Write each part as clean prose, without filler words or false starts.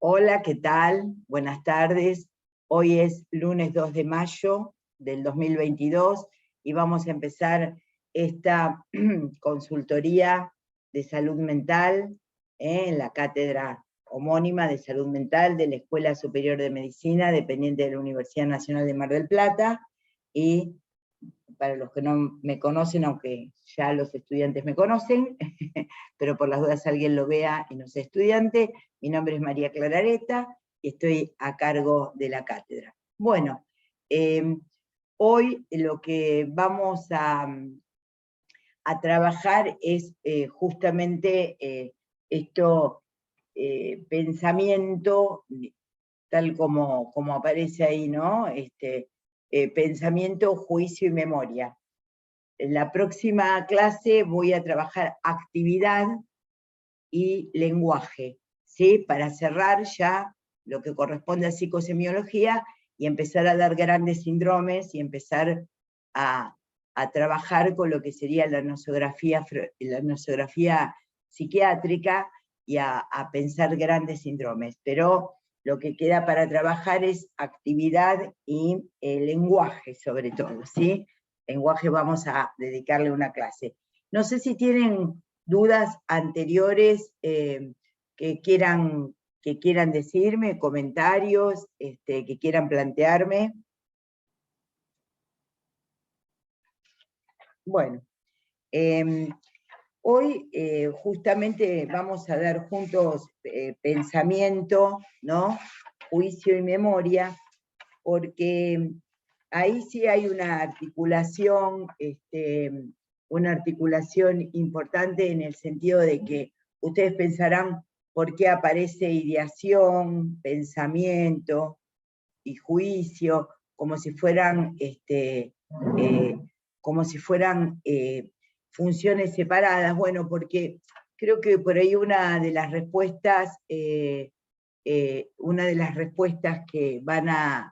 Hola, ¿qué tal? Buenas tardes. Hoy es lunes 2 de mayo del 2022 y vamos a empezar esta consultoría de salud mental en la cátedra homónima de salud mental de la Escuela Superior de Medicina, dependiente de la Universidad Nacional de Mar del Plata. Y para los que no me conocen, aunque ya los estudiantes me conocen, pero por las dudas alguien lo vea y no sea estudiante, mi nombre es María Clara Areta y estoy a cargo de la cátedra. Bueno, hoy lo que vamos a trabajar es justamente pensamiento, tal como aparece ahí, ¿no? Pensamiento, juicio y memoria. En la próxima clase voy a trabajar actividad y lenguaje, ¿sí? Para cerrar ya lo que corresponde a psicosemiología y empezar a dar grandes síndromes y empezar a trabajar con lo que sería la nosografía psiquiátrica y a pensar grandes síndromes. Pero lo que queda para trabajar es actividad y lenguaje, sobre todo, ¿sí? Lenguaje vamos a dedicarle una clase. No sé si tienen dudas anteriores que quieran decirme, comentarios que quieran plantearme. Bueno, hoy justamente vamos a dar juntos pensamiento, ¿no? Juicio y memoria, porque ahí sí hay una articulación importante en el sentido de que ustedes pensarán por qué aparece ideación, pensamiento y juicio, como si fueran funciones separadas. Bueno, porque creo que por ahí una de las respuestas que van a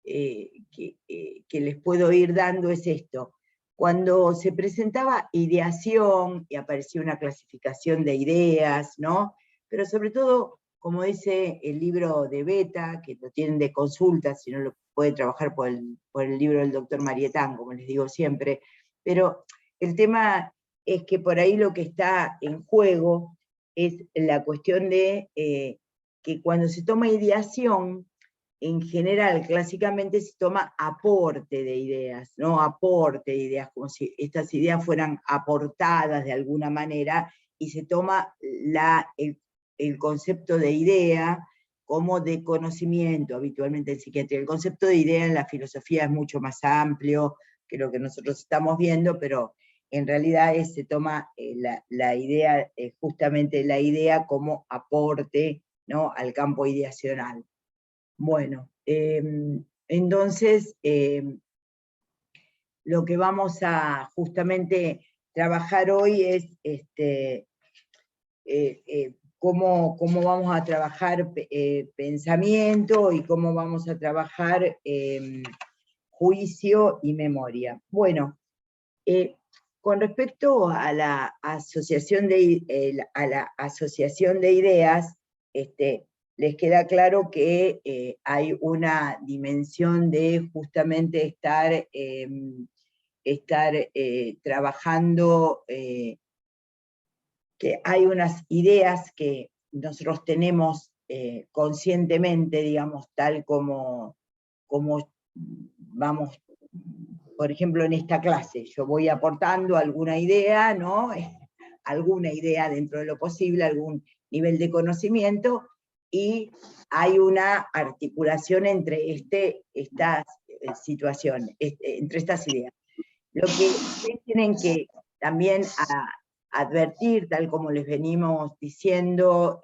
que les puedo ir dando es esto. Cuando se presentaba ideación y aparecía una clasificación de ideas, ¿no? Pero sobre todo, como dice el libro de Beta, que lo tienen de consulta, si no lo puede trabajar por el libro del doctor Marietán, como les digo siempre, pero el tema es que por ahí lo que está en juego es la cuestión de que cuando se toma ideación, en general, clásicamente se toma aporte de ideas, ¿no? Aporte de ideas, como si estas ideas fueran aportadas de alguna manera, y se toma el concepto de idea como de conocimiento, habitualmente en psiquiatría. El concepto de idea en la filosofía es mucho más amplio que lo que nosotros estamos viendo, pero en realidad se toma la idea, justamente la idea como aporte, ¿no? Al campo ideacional. Bueno, entonces lo que vamos a justamente trabajar hoy es cómo vamos a trabajar pensamiento y cómo vamos a trabajar juicio y memoria. Bueno, con respecto a la asociación de ideas, les queda claro que hay una dimensión de justamente estar trabajando, que hay unas ideas que nosotros tenemos conscientemente, digamos, tal como vamos, por ejemplo, en esta clase, yo voy aportando alguna idea, ¿no? Alguna idea dentro de lo posible, algún nivel de conocimiento, y hay una articulación entre estas situaciones, entre estas ideas. Lo que ustedes tienen que también advertir, tal como les venimos diciendo,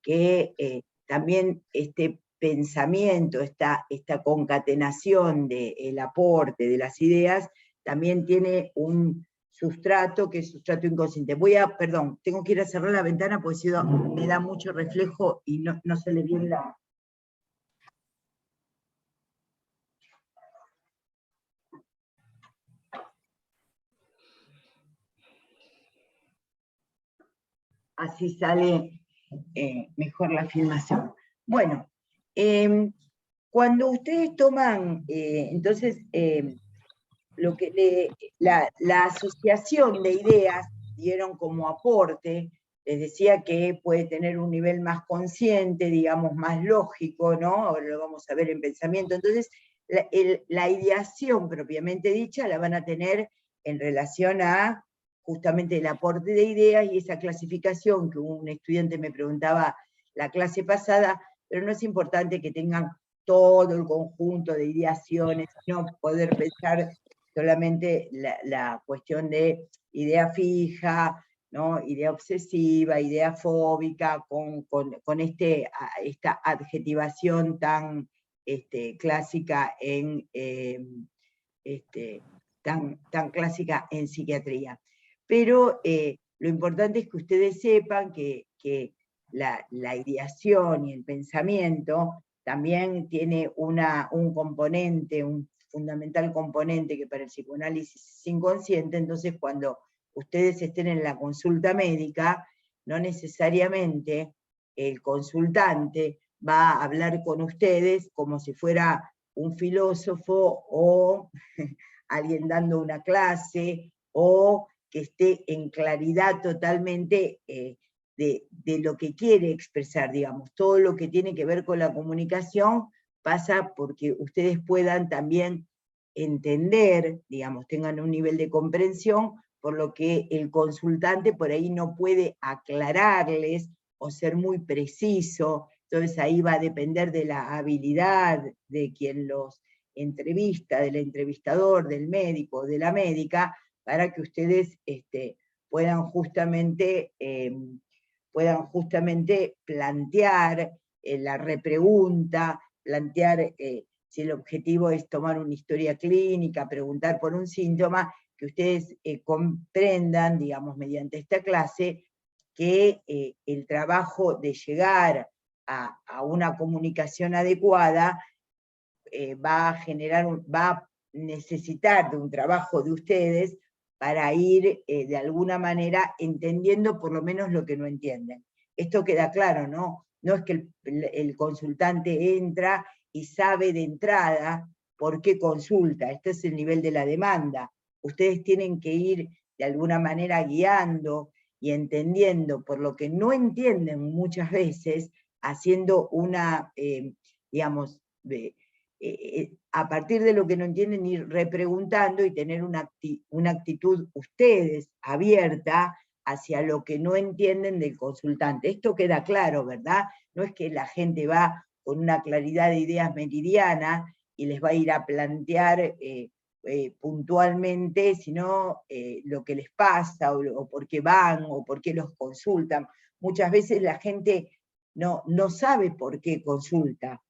que también este pensamiento, esta concatenación del aporte de las ideas, también tiene un sustrato que es sustrato inconsciente. Perdón, tengo que ir a cerrar la ventana porque me da mucho reflejo y no se le viene la... Así sale mejor la filmación. Bueno, cuando ustedes toman, entonces, la asociación de ideas dieron como aporte, les decía que puede tener un nivel más consciente, digamos, más lógico, ¿no? Ahora lo vamos a ver en pensamiento. Entonces, la ideación propiamente dicha la van a tener en relación a justamente el aporte de ideas y esa clasificación que un estudiante me preguntaba la clase pasada, pero no es importante que tengan todo el conjunto de ideaciones, sino poder pensar solamente la cuestión de idea fija, ¿no? Idea obsesiva, idea fóbica, con esta adjetivación tan clásica tan clásica en psiquiatría. Pero lo importante es que ustedes sepan que la ideación y el pensamiento también tiene un componente, un fundamental componente que para el psicoanálisis es inconsciente. Entonces cuando ustedes estén en la consulta médica, no necesariamente el consultante va a hablar con ustedes como si fuera un filósofo o alguien dando una clase, o que esté en claridad totalmente de lo que quiere expresar, digamos. Todo lo que tiene que ver con la comunicación pasa porque ustedes puedan también entender, digamos, tengan un nivel de comprensión, por lo que el consultante por ahí no puede aclararles o ser muy preciso. Entonces ahí va a depender de la habilidad de quien los entrevista, del entrevistador, del médico, de la médica, para que ustedes puedan justamente plantear la repregunta, plantear si el objetivo es tomar una historia clínica, preguntar por un síntoma, que ustedes comprendan, digamos, mediante esta clase, que el trabajo de llegar a una comunicación adecuada va a necesitar de un trabajo de ustedes para ir de alguna manera entendiendo por lo menos lo que no entienden. Esto queda claro, ¿no? No es que el consultante entra y sabe de entrada por qué consulta. Este es el nivel de la demanda. Ustedes tienen que ir de alguna manera guiando y entendiendo por lo que no entienden muchas veces, haciendo una, digamos, a partir de lo que no entienden, ir repreguntando y tener una actitud ustedes abierta hacia lo que no entienden del consultante. Esto queda claro, ¿verdad? No es que la gente va con una claridad de ideas meridiana y les va a ir a plantear puntualmente, sino lo que les pasa, o por qué van, o por qué los consultan. Muchas veces la gente no sabe por qué consulta,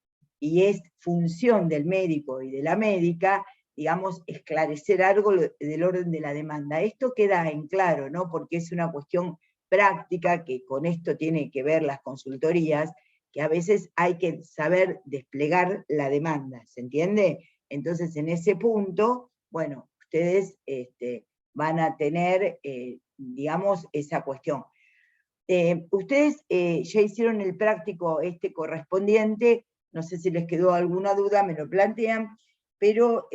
y es función del médico y de la médica, digamos, esclarecer algo del orden de la demanda. Esto queda en claro, ¿no? Porque es una cuestión práctica que con esto tiene que ver las consultorías, que a veces hay que saber desplegar la demanda, ¿se entiende? Entonces, en ese punto, bueno, ustedes van a tener, digamos, esa cuestión. Ustedes ya hicieron el práctico correspondiente, no sé si les quedó alguna duda, me lo plantean, pero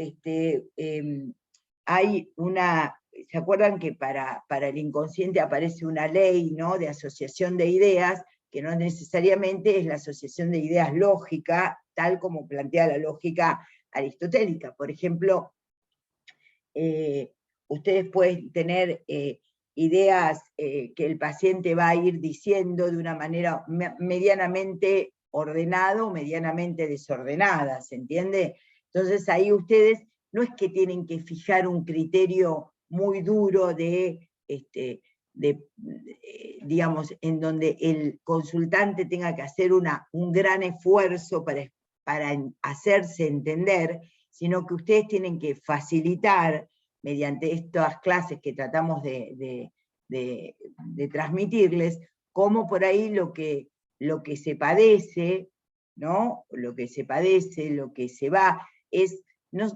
hay una, ¿se acuerdan que para el inconsciente aparece una ley, ¿no?, de asociación de ideas, que no necesariamente es la asociación de ideas lógica, tal como plantea la lógica aristotélica? Por ejemplo, ustedes pueden tener ideas que el paciente va a ir diciendo de una manera medianamente ordenada o medianamente desordenada, ¿se entiende? Entonces ahí ustedes no es que tienen que fijar un criterio muy duro digamos, en donde el consultante tenga que hacer un gran esfuerzo para hacerse entender, sino que ustedes tienen que facilitar, mediante estas clases que tratamos de transmitirles, cómo por ahí lo que se padece, ¿no?, lo que se padece, lo que se va,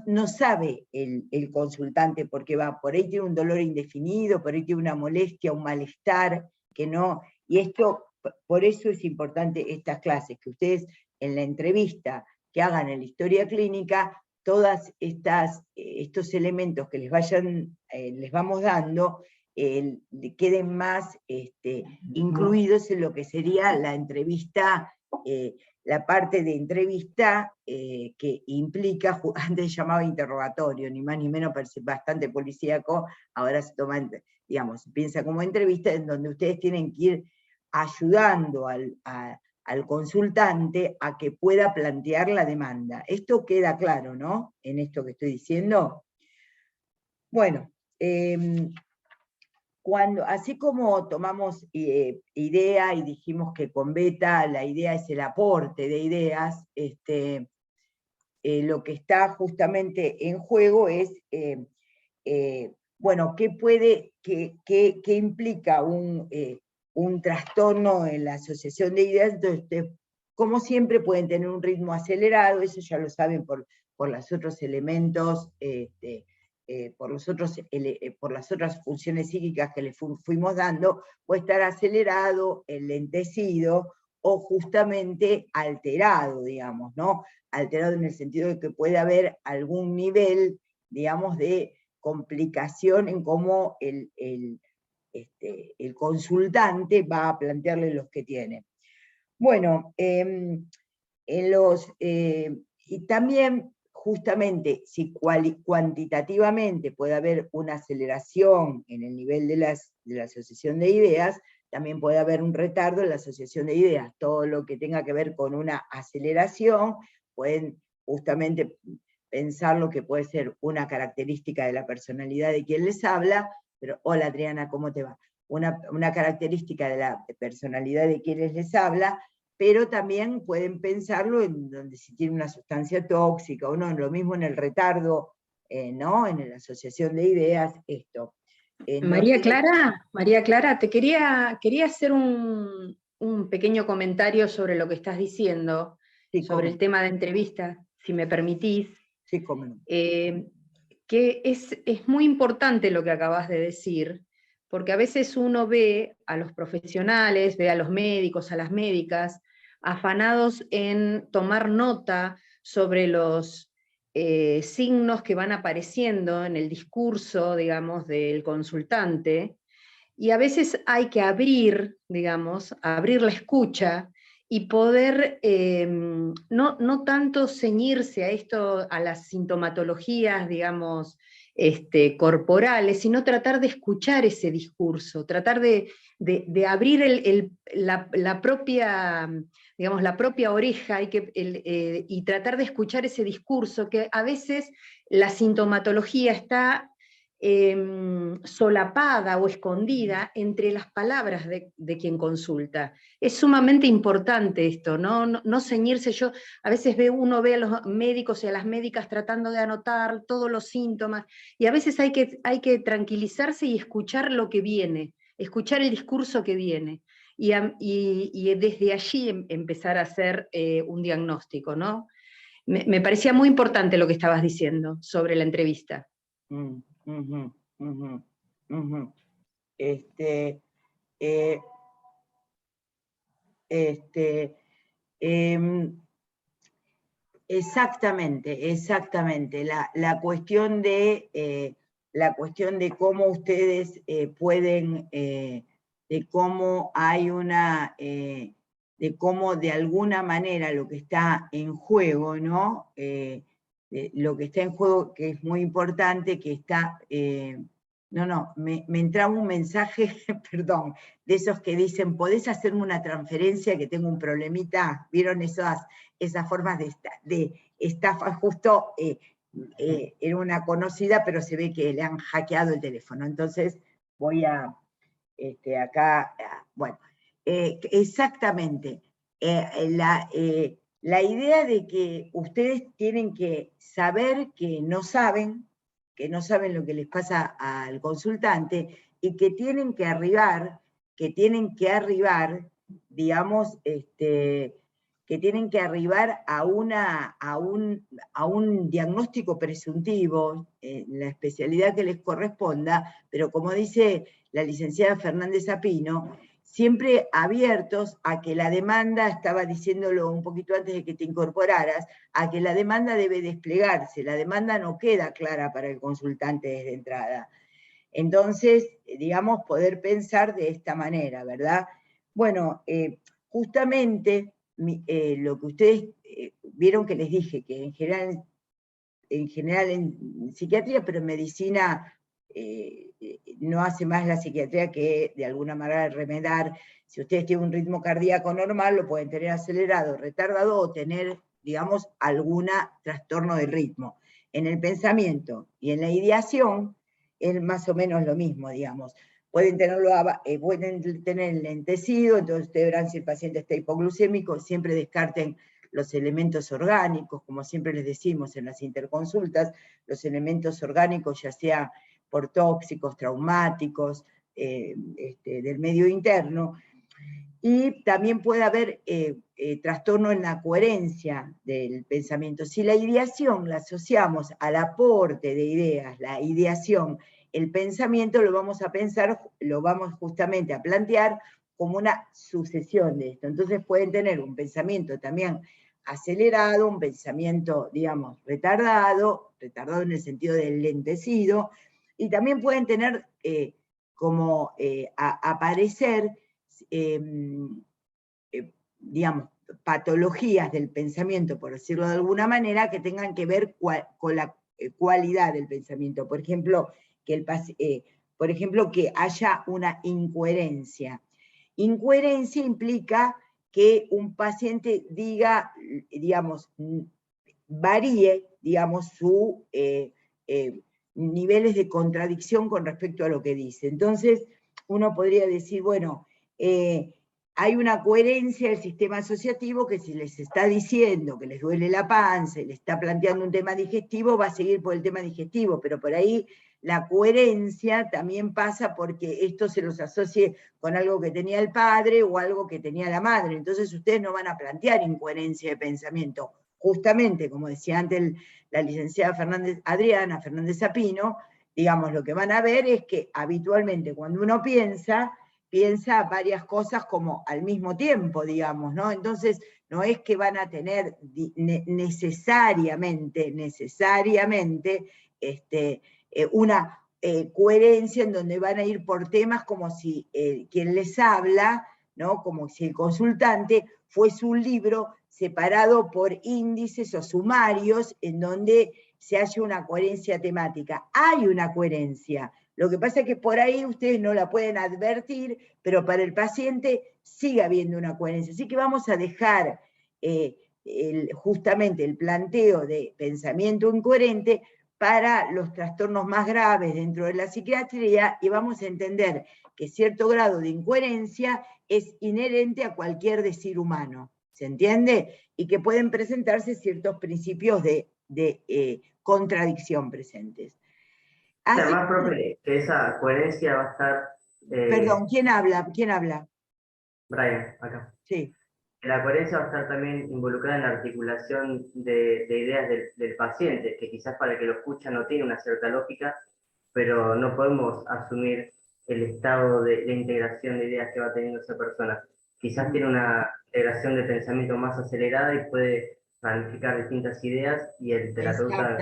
no sabe el consultante por qué va. Por ahí tiene un dolor indefinido, por ahí tiene una molestia, un malestar, que no, y esto por eso es importante estas clases, que ustedes en la entrevista que hagan en la historia clínica, todos estos elementos que les vamos dando, queden más incluidos en lo que sería la entrevista, la parte de entrevista que implica, antes se llamaba interrogatorio, ni más ni menos, parece bastante policíaco, ahora se toma, digamos, piensa como entrevista, en donde ustedes tienen que ir ayudando al consultante a que pueda plantear la demanda. Esto queda claro, ¿no? En esto que estoy diciendo. Bueno, así como tomamos idea y dijimos que con Beta la idea es el aporte de ideas, lo que está justamente en juego es, bueno, ¿qué implica un trastorno en la asociación de ideas? Entonces, como siempre pueden tener un ritmo acelerado, eso ya lo saben por los otros elementos, por las otras funciones psíquicas que le fuimos dando, puede estar acelerado, enlentecido, o justamente alterado, digamos, ¿no? Alterado en el sentido de que puede haber algún nivel, digamos, de complicación en cómo el consultante va a plantearle los que tiene. Bueno, y también, justamente, si cuantitativamente puede haber una aceleración en el nivel de la asociación de ideas, también puede haber un retardo en la asociación de ideas. Todo lo que tenga que ver con una aceleración, pueden justamente pensar lo que puede ser una característica de la personalidad de quien les habla, pero hola Adriana, ¿cómo te va? Una característica de la personalidad de quienes les habla, pero también pueden pensarlo en donde si tiene una sustancia tóxica o no, lo mismo en el retardo, ¿no? En la asociación de ideas, esto. María Clara, te quería hacer un pequeño comentario sobre lo que estás diciendo, sí, sobre el tema de entrevista, si me permitís. Sí, cómo no. Que es muy importante lo que acabas de decir, porque a veces uno ve a los profesionales, ve a los médicos, a las médicas, afanados en tomar nota sobre los signos que van apareciendo en el discurso, digamos, del consultante, y a veces hay que abrir, digamos, abrir la escucha y poder no tanto ceñirse a esto, a las sintomatologías, digamos, corporales, sino tratar de escuchar ese discurso, tratar de abrir la propia, digamos, la propia oreja y tratar de escuchar ese discurso, que a veces la sintomatología está solapada o escondida entre las palabras de quien consulta. Es sumamente importante esto, no ceñirse. Yo a veces uno ve a los médicos y a las médicas tratando de anotar todos los síntomas, y a veces hay que tranquilizarse y escuchar lo que viene, escuchar el discurso que viene, y desde allí empezar a hacer un diagnóstico, ¿no? Me parecía muy importante lo que estabas diciendo sobre la entrevista. Exactamente. La cuestión de cómo ustedes pueden, de cómo hay de cómo de alguna manera lo que está en juego, ¿no? Lo que está en juego, que es muy importante, que está... me entraba un mensaje, perdón, de esos que dicen, ¿podés hacerme una transferencia que tengo un problemita? ¿Vieron esas formas de estafa? Justo era una conocida, pero se ve que le han hackeado el teléfono. Entonces voy a, acá, bueno, exactamente. La idea de que ustedes tienen que saber que no saben lo que les pasa al consultante, y que tienen que arribar, digamos, que tienen que arribar a un diagnóstico presuntivo, la especialidad que les corresponda, pero como dice la licenciada Fernández Apino, siempre abiertos a que la demanda, estaba diciéndolo un poquito antes de que te incorporaras, a que la demanda debe desplegarse, la demanda no queda clara para el consultante desde entrada. Entonces, digamos, poder pensar de esta manera, ¿verdad? Bueno, justamente lo que ustedes vieron que les dije, que en general en psiquiatría, pero en medicina no hace más la psiquiatría que de alguna manera remedar. Si ustedes tienen un ritmo cardíaco normal, lo pueden tener acelerado, retardado o tener, digamos, algún trastorno del ritmo. En el pensamiento y en la ideación es más o menos lo mismo, digamos. Pueden tener enlentecido, entonces ustedes verán si el paciente está hipoglucémico, siempre descarten los elementos orgánicos, como siempre les decimos en las interconsultas, los elementos orgánicos, ya sea por tóxicos, traumáticos, del medio interno, y también puede haber trastorno en la coherencia del pensamiento. Si la ideación la asociamos al aporte de ideas, la ideación, el pensamiento lo vamos a pensar, lo vamos justamente a plantear como una sucesión de esto. Entonces pueden tener un pensamiento también acelerado, un pensamiento, digamos, retardado en el sentido del lentecido, y también pueden tener aparecer, digamos, patologías del pensamiento, por decirlo de alguna manera, que tengan que ver con la cualidad del pensamiento. Por ejemplo, que haya una incoherencia. Incoherencia implica que un paciente diga, digamos, varíe, digamos, sus niveles de contradicción con respecto a lo que dice. Entonces, uno podría decir, bueno, hay una coherencia del sistema asociativo que si les está diciendo que les duele la panza y les está planteando un tema digestivo, va a seguir por el tema digestivo, pero por ahí la coherencia también pasa porque esto se los asocie con algo que tenía el padre o algo que tenía la madre. Entonces ustedes no van a plantear incoherencia de pensamiento. Justamente, como decía antes la licenciada Adriana Fernández Sapino, digamos, lo que van a ver es que habitualmente cuando uno piensa varias cosas como al mismo tiempo, digamos, ¿no? Entonces, no es que van a tener necesariamente, una coherencia en donde van a ir por temas como si quien les habla, ¿no? Como si el consultante fuese un libro separado por índices o sumarios en donde se haya una coherencia temática. Hay una coherencia. Lo que pasa es que por ahí ustedes no la pueden advertir, pero para el paciente sigue habiendo una coherencia. Así que vamos a dejar justamente el planteo de pensamiento incoherente para los trastornos más graves dentro de la psiquiatría y vamos a entender que cierto grado de incoherencia es inherente a cualquier decir humano, ¿se entiende? Y que pueden presentarse ciertos principios de contradicción presentes. Además, profe, que esa coherencia va a estar... Perdón, ¿quién habla? ¿Quién habla? Brian, acá. Sí. La coherencia va a estar también involucrada en la articulación de ideas del paciente, que quizás para el que lo escucha no tiene una cierta lógica, pero no podemos asumir el estado de integración de ideas que va teniendo esa persona. Quizás tiene una integración de pensamiento más acelerada y puede planificar distintas ideas y el terapeuta...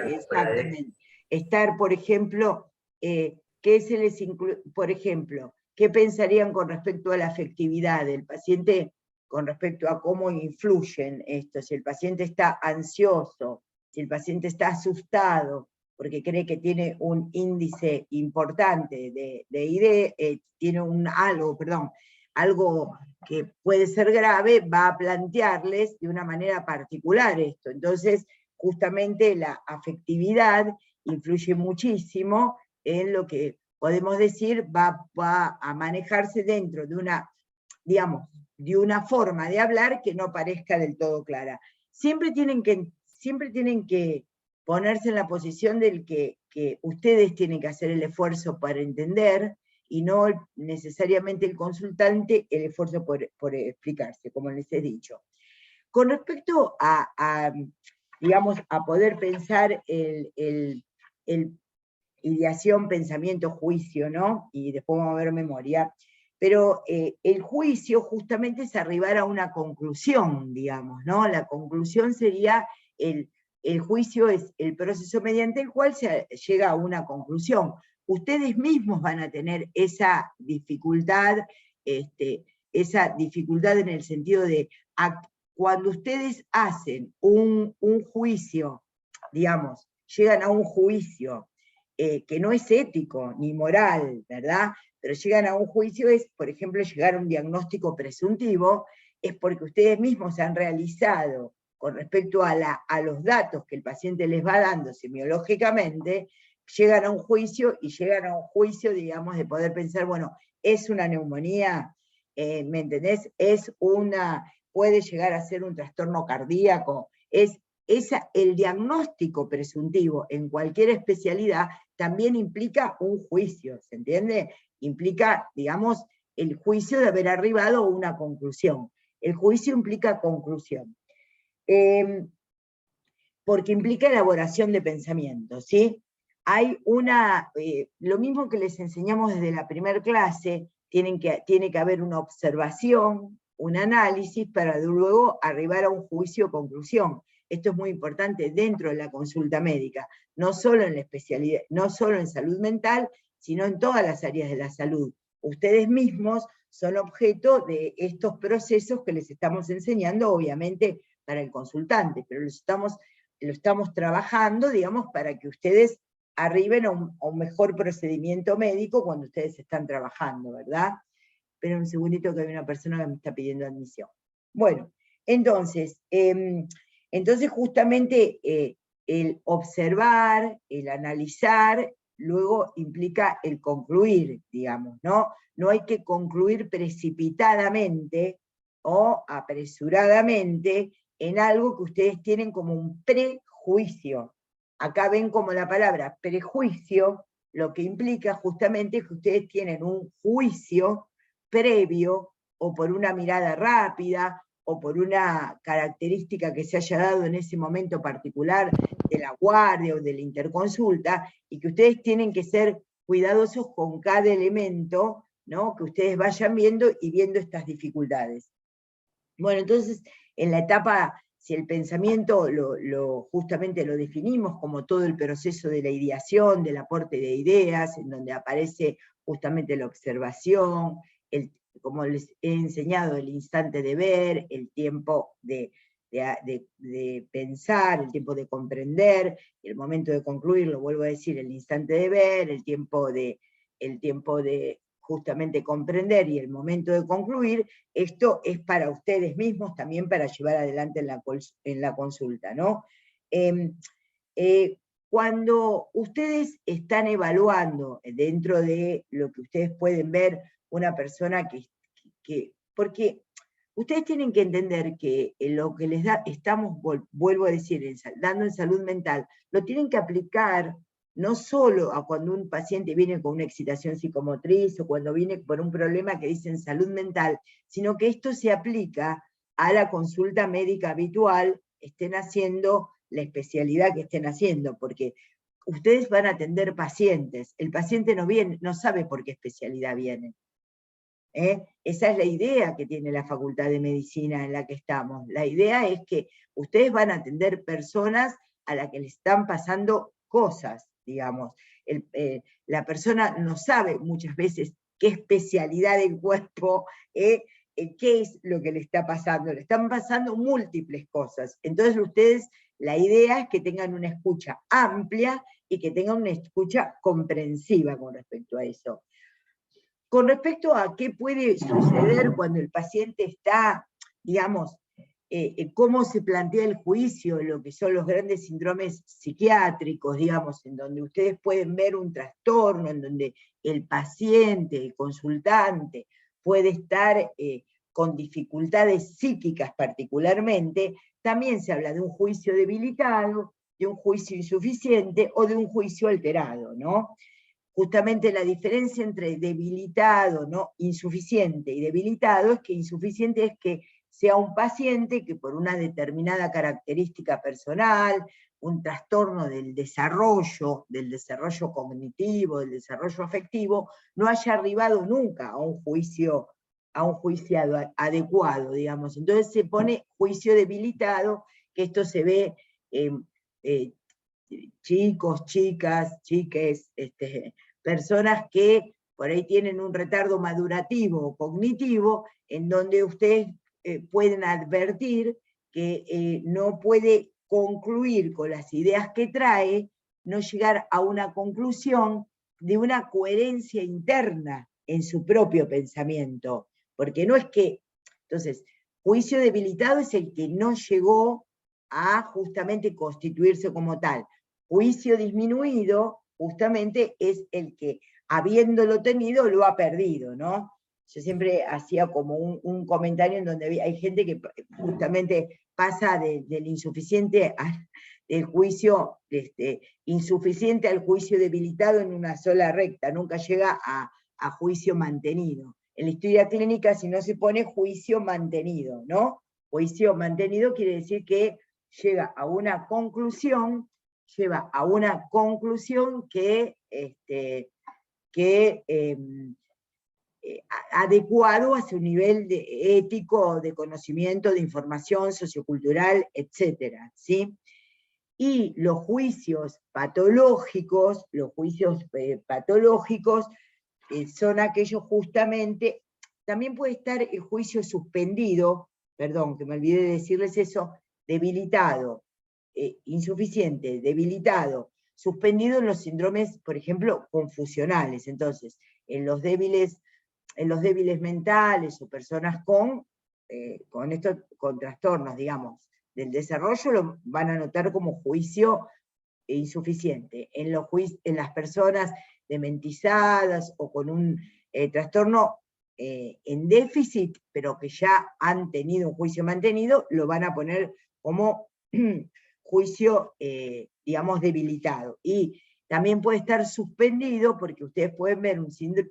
Exactamente. Estar, por ejemplo, ¿qué se les incluye? Por ejemplo, ¿qué pensarían con respecto a la afectividad del paciente con respecto a cómo influyen esto? Si el paciente está ansioso, si el paciente está asustado, porque cree que tiene un índice importante de idea, tiene algo que puede ser grave, va a plantearles de una manera particular esto. Entonces, justamente la afectividad influye muchísimo en lo que podemos decir va a manejarse dentro de una, digamos, de una forma de hablar que no parezca del todo clara. Siempre tienen que ponerse en la posición del que ustedes tienen que hacer el esfuerzo para entender y no necesariamente el consultante el esfuerzo por explicarse, como les he dicho. Con respecto digamos, a poder pensar el ideación, pensamiento, juicio, ¿no? Y después vamos a ver memoria. Pero el juicio justamente es arribar a una conclusión, digamos, ¿no? La conclusión sería, el juicio es el proceso mediante el cual se llega a una conclusión. Ustedes mismos van a tener esa dificultad en el sentido de, cuando ustedes hacen un juicio, digamos, llegan a un juicio que no es ético ni moral, ¿verdad? Pero llegan a un juicio, es, por ejemplo, llegar a un diagnóstico presuntivo, es porque ustedes mismos han realizado, con respecto a los datos que el paciente les va dando semiológicamente, llegan a un juicio, y llegan a un juicio, digamos, de poder pensar, bueno, es una neumonía, ¿me entendés? Puede llegar a ser un trastorno cardíaco, el diagnóstico presuntivo en cualquier especialidad también implica un juicio, ¿se entiende? Implica, digamos, el juicio de haber arribado a una conclusión. El juicio implica conclusión. Porque implica elaboración de pensamiento, ¿sí? Hay lo mismo que les enseñamos desde la primera clase, tiene que haber una observación, un análisis, para luego arribar a un juicio o conclusión. Esto es muy importante dentro de la consulta médica, no solo en la especialidad, no solo en salud mental, sino en todas las áreas de la salud. Ustedes mismos son objeto de estos procesos que les estamos enseñando, obviamente, para el consultante, pero lo estamos trabajando, digamos, para que ustedes arriben a un mejor procedimiento médico cuando ustedes están trabajando, ¿verdad? Esperen un segundito que hay una persona que me está pidiendo admisión. Bueno, entonces justamente el observar, el analizar, luego implica el concluir, digamos, ¿no? No hay que concluir precipitadamente o apresuradamente en algo que ustedes tienen como un prejuicio. Acá ven como la palabra prejuicio, lo que implica justamente es que ustedes tienen un juicio previo, o por una mirada rápida, o por una característica que se haya dado en ese momento particular de la guardia o de la interconsulta, y que ustedes tienen que ser cuidadosos con cada elemento, ¿no? Que ustedes vayan viendo y viendo estas dificultades. Bueno, entonces, en la etapa, si el pensamiento justamente lo definimos como todo el proceso de la ideación, del aporte de ideas, en donde aparece justamente la observación, como les he enseñado, el instante de ver, el tiempo de pensar, el tiempo de comprender, el momento de concluir, lo vuelvo a decir, el instante de ver, el tiempo de justamente comprender y el momento de concluir. Esto es para ustedes mismos, también para llevar adelante en la consulta, ¿no? Cuando ustedes están evaluando dentro de lo que ustedes pueden ver una persona porque ustedes tienen que entender que lo que les estamos, vuelvo a decir, dando en salud mental, lo tienen que aplicar no solo a cuando un paciente viene con una excitación psicomotriz, o cuando viene por un problema que dicen salud mental, sino que esto se aplica a la consulta médica habitual, estén haciendo la especialidad que estén haciendo, porque ustedes van a atender pacientes, el paciente no sabe por qué especialidad viene. Esa es la idea que tiene la Facultad de Medicina en la que estamos. La idea es que ustedes van a atender personas a las que le están pasando cosas, digamos. La persona no sabe muchas veces qué especialidad del cuerpo, qué es lo que le está pasando. Le están pasando múltiples cosas. Entonces ustedes, la idea es que tengan una escucha amplia y que tengan una escucha comprensiva con respecto a eso. Con respecto a qué puede suceder cuando el paciente está, digamos, cómo se plantea el juicio, lo que son los grandes síndromes psiquiátricos, digamos, en donde ustedes pueden ver un trastorno, en donde el paciente, el consultante, puede estar con dificultades psíquicas particularmente, también se habla de un juicio debilitado, de un juicio insuficiente o de un juicio alterado, ¿no? Justamente la diferencia entre debilitado, ¿no? Insuficiente y debilitado es que insuficiente es que sea un paciente que por una determinada característica personal, un trastorno del desarrollo cognitivo, del desarrollo afectivo, no haya arribado nunca a un juicio adecuado, digamos. Entonces se pone juicio debilitado, que esto se ve chicos, chicas, chiques, personas que por ahí tienen un retardo madurativo o cognitivo, en donde ustedes pueden advertir que no puede concluir con las ideas que trae, no llegar a una conclusión de una coherencia interna en su propio pensamiento. Porque no es que, entonces, juicio debilitado es el que no llegó a justamente constituirse como tal. Juicio disminuido, justamente, es el que, habiéndolo tenido, lo ha perdido, ¿no? Yo siempre hacía como un comentario en donde hay gente que justamente pasa del insuficiente del juicio insuficiente al juicio debilitado en una sola recta, nunca llega a juicio mantenido. En la historia clínica, si no se pone juicio mantenido, ¿no? Juicio mantenido quiere decir que llega a una conclusión, adecuado a su nivel ético, de conocimiento, de información sociocultural, etcétera, ¿sí? Y los juicios patológicos, son aquellos justamente, también puede estar el juicio suspendido, perdón, que me olvidé de decirles eso, debilitado, insuficiente, debilitado, suspendido en los síndromes, por ejemplo, confusionales. Entonces, en los débiles mentales o personas con trastornos, digamos, del desarrollo, lo van a notar como juicio insuficiente. En las personas dementizadas o con un trastorno en déficit, pero que ya han tenido un juicio mantenido, lo van a poner como juicio, digamos, debilitado. Y también puede estar suspendido, porque ustedes pueden ver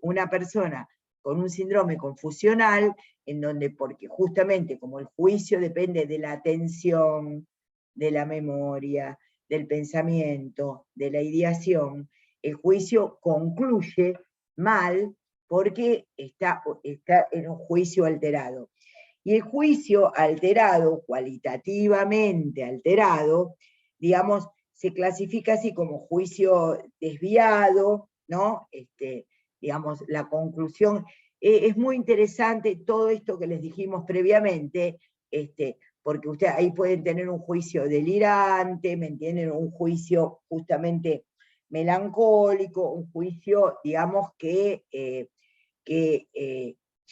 una persona con un síndrome confusional, en donde, porque justamente como el juicio depende de la atención, de la memoria, del pensamiento, de la ideación, el juicio concluye mal porque está en un juicio alterado. Y el juicio alterado, cualitativamente alterado, digamos, se clasifica así como juicio desviado, ¿no? Digamos, la conclusión. Es muy interesante todo esto que les dijimos previamente, porque ustedes ahí pueden tener un juicio delirante, ¿me entienden? Un juicio justamente melancólico, un juicio, digamos, que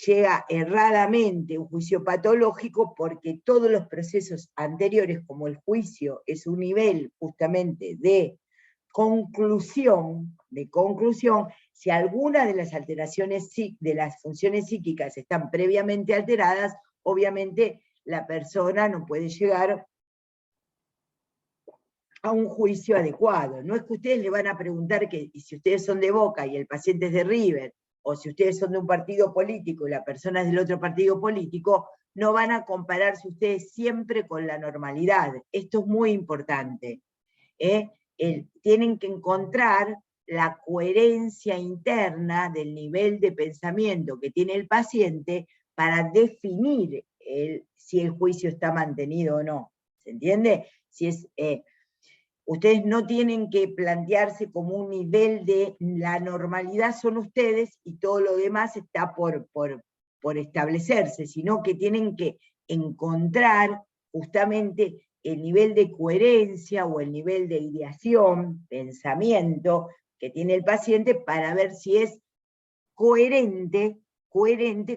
llega erradamente, un juicio patológico, porque todos los procesos anteriores, como el juicio es un nivel justamente de conclusión, si alguna de las alteraciones de las funciones psíquicas están previamente alteradas, obviamente la persona no puede llegar a un juicio adecuado. No es que ustedes le van a preguntar que si ustedes son de Boca y el paciente es de River, o si ustedes son de un partido político y la persona es del otro partido político, no van a compararse ustedes siempre con la normalidad. Esto es muy importante. Tienen que encontrar la coherencia interna del nivel de pensamiento que tiene el paciente para definir si el juicio está mantenido o no. ¿Se entiende? Ustedes no tienen que plantearse como un nivel de la normalidad son ustedes y todo lo demás está por establecerse, sino que tienen que encontrar justamente el nivel de coherencia o el nivel de ideación, pensamiento que tiene el paciente para ver si es coherente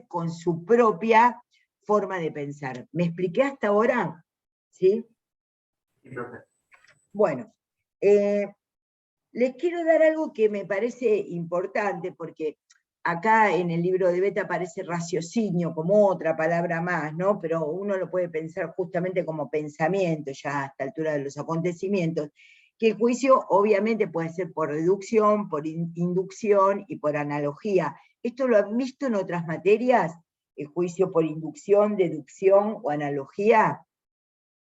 con su propia forma de pensar. ¿Me expliqué hasta ahora? ¿Sí? Sí, profe. Bueno, les quiero dar algo que me parece importante, porque acá en el libro de Beta aparece raciocinio como otra palabra más, ¿no? Pero uno lo puede pensar justamente como pensamiento ya a esta altura de los acontecimientos, que el juicio obviamente puede ser por deducción, por inducción y por analogía. ¿Esto lo han visto en otras materias? ¿El juicio por inducción, deducción o analogía?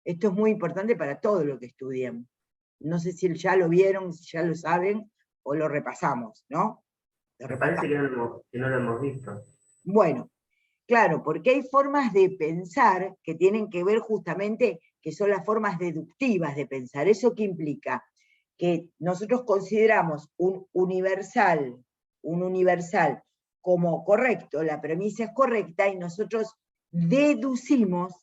Esto es muy importante para todo lo que estudian. No sé si ya lo vieron, si ya lo saben, o lo repasamos, ¿no? Me parece que no lo hemos visto. Bueno, claro, porque hay formas de pensar que tienen que ver justamente, que son las formas deductivas de pensar. ¿Eso qué implica? Que nosotros consideramos un universal como correcto, la premisa es correcta, y nosotros deducimos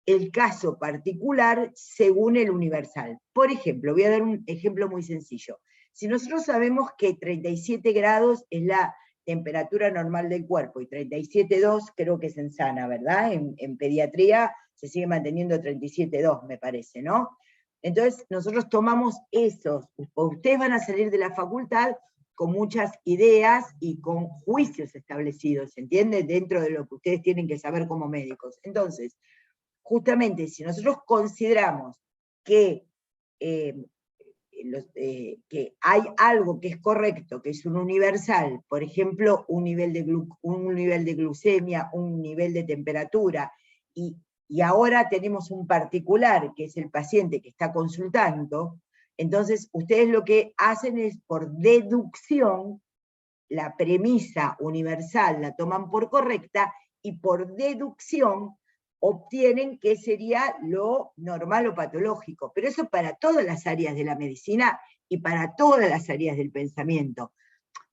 el caso particular según el universal. Por ejemplo, voy a dar un ejemplo muy sencillo. Si nosotros sabemos que 37 grados es la temperatura normal del cuerpo, y 37,2 creo que es en sana, ¿verdad? En pediatría se sigue manteniendo 37,2, me parece, ¿no? Entonces, nosotros tomamos esos, ustedes van a salir de la facultad con muchas ideas y con juicios establecidos, ¿entiende? Dentro de lo que ustedes tienen que saber como médicos. Entonces, justamente, si nosotros consideramos que que hay algo que es correcto, que es un universal, por ejemplo, un nivel de glucemia, un nivel de temperatura, y ahora tenemos un particular, que es el paciente que está consultando, entonces ustedes lo que hacen es, por deducción, la premisa universal la toman por correcta, y por deducción obtienen qué sería lo normal o patológico. Pero eso para todas las áreas de la medicina y para todas las áreas del pensamiento.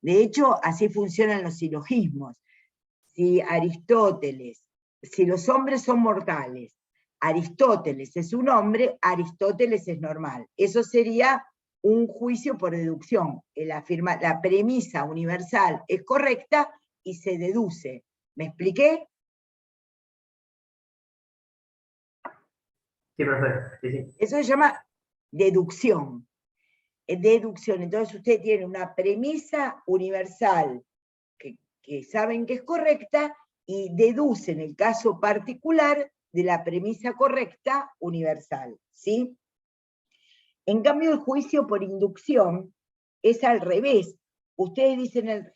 De hecho, así funcionan los silogismos. Si los hombres son mortales, Aristóteles es un hombre, Aristóteles es normal. Eso sería un juicio por deducción. La premisa universal es correcta y se deduce. ¿Me expliqué? Sí, profesor. Sí, sí. Eso se llama deducción. Deducción. Entonces usted tiene una premisa universal que saben que es correcta, y deducen el caso particular de la premisa correcta universal, ¿sí? En cambio, el juicio por inducción es al revés. Ustedes dicen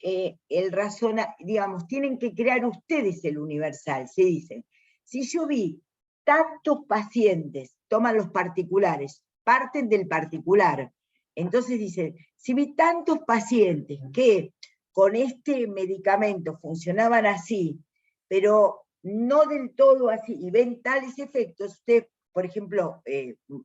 digamos, tienen que crear ustedes el universal. Se dicen, si yo vi tantos pacientes, toman los particulares, parten del particular. Entonces dicen, si vi tantos pacientes que con este medicamento funcionaban así, pero no del todo así, y ven tales efectos, usted, por ejemplo,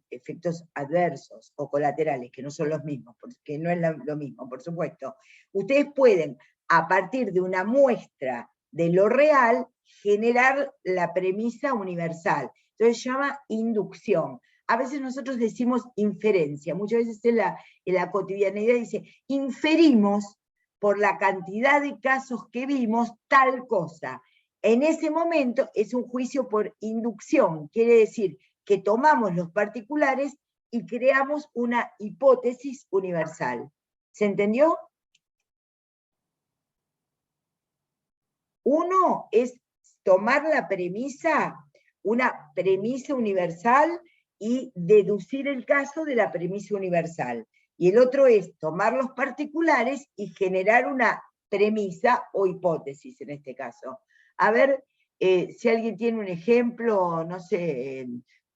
efectos adversos o colaterales, que no son los mismos, porque no es lo mismo, por supuesto, ustedes pueden, a partir de una muestra de lo real, generar la premisa universal. Entonces se llama inducción. A veces nosotros decimos inferencia, muchas veces en la cotidianidad dice, inferimos por la cantidad de casos que vimos tal cosa. En ese momento es un juicio por inducción, quiere decir que tomamos los particulares y creamos una hipótesis universal. ¿Se entendió? Uno es tomar la premisa, una premisa universal, y deducir el caso de la premisa universal. Y el otro es tomar los particulares y generar una premisa o hipótesis en este caso. A ver, si alguien tiene un ejemplo, no sé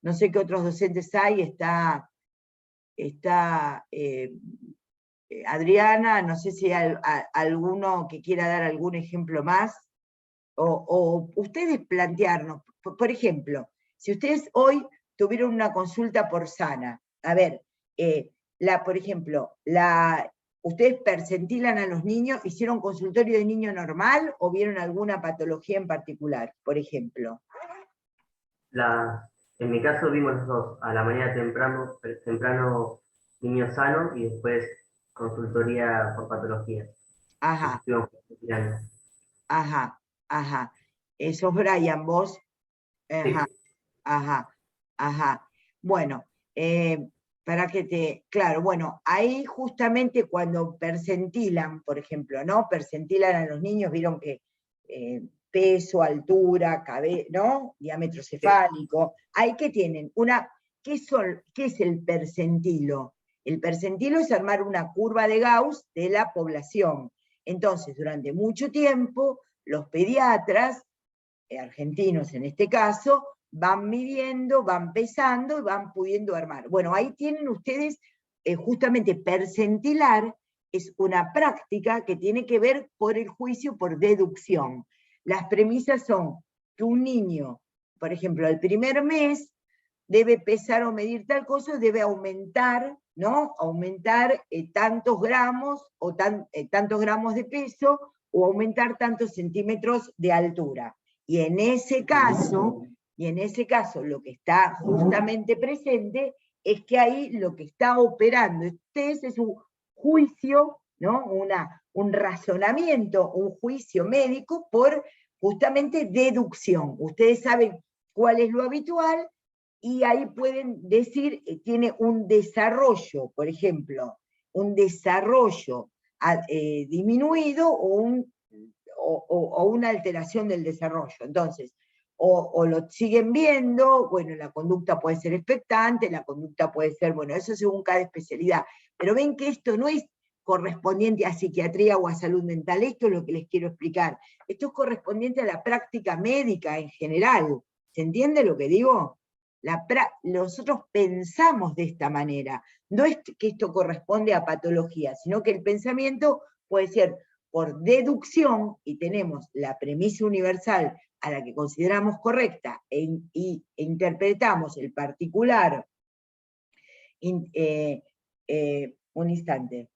qué otros docentes hay, está Adriana, no sé si hay alguno que quiera dar algún ejemplo más, o ustedes plantearnos, por ejemplo, si ustedes hoy tuvieron una consulta por sana, a ver, por ejemplo, ¿ustedes percentilan a los niños? ¿Hicieron consultorio de niño normal o vieron alguna patología en particular, por ejemplo? En mi caso vimos los dos, a la mañana temprano niño sano y después consultoría por patología. Ajá, ajá, ajá. Sos Brian, vos. Ajá, Sí. ajá, ajá. Bueno, claro, bueno, ahí justamente cuando percentilan, por ejemplo, ¿no? Percentilan a los niños, vieron que peso, altura, ¿no? Diámetro cefálico, ahí que tienen ¿qué es el percentilo? El percentilo es armar una curva de Gauss de la población. Entonces, durante mucho tiempo, los pediatras, argentinos en este caso, van midiendo, van pesando y van pudiendo armar. Bueno, ahí tienen ustedes justamente percentilar es una práctica que tiene que ver por el juicio por deducción. Las premisas son que un niño, por ejemplo, al primer mes, debe pesar o medir tal cosa, debe aumentar, ¿no? Aumentar tantos gramos, o tantos gramos de peso, o aumentar tantos centímetros de altura. Y en ese caso, lo que está justamente presente es que ahí lo que está operando es un juicio, ¿no? Un razonamiento, un juicio médico por justamente deducción. Ustedes saben cuál es lo habitual, y ahí pueden decir, tiene un desarrollo, por ejemplo, un desarrollo disminuido o una alteración del desarrollo. Entonces, o lo siguen viendo, bueno, la conducta puede ser expectante, la conducta puede ser, bueno, eso según cada especialidad. Pero ven que esto no es correspondiente a psiquiatría o a salud mental, esto es lo que les quiero explicar. Esto es correspondiente a la práctica médica en general. ¿Se entiende lo que digo? Nosotros pensamos de esta manera. No es que esto corresponde a patología, sino que el pensamiento puede ser por deducción, y tenemos la premisa universal a la que consideramos correcta, e interpretamos el particular. Un instante.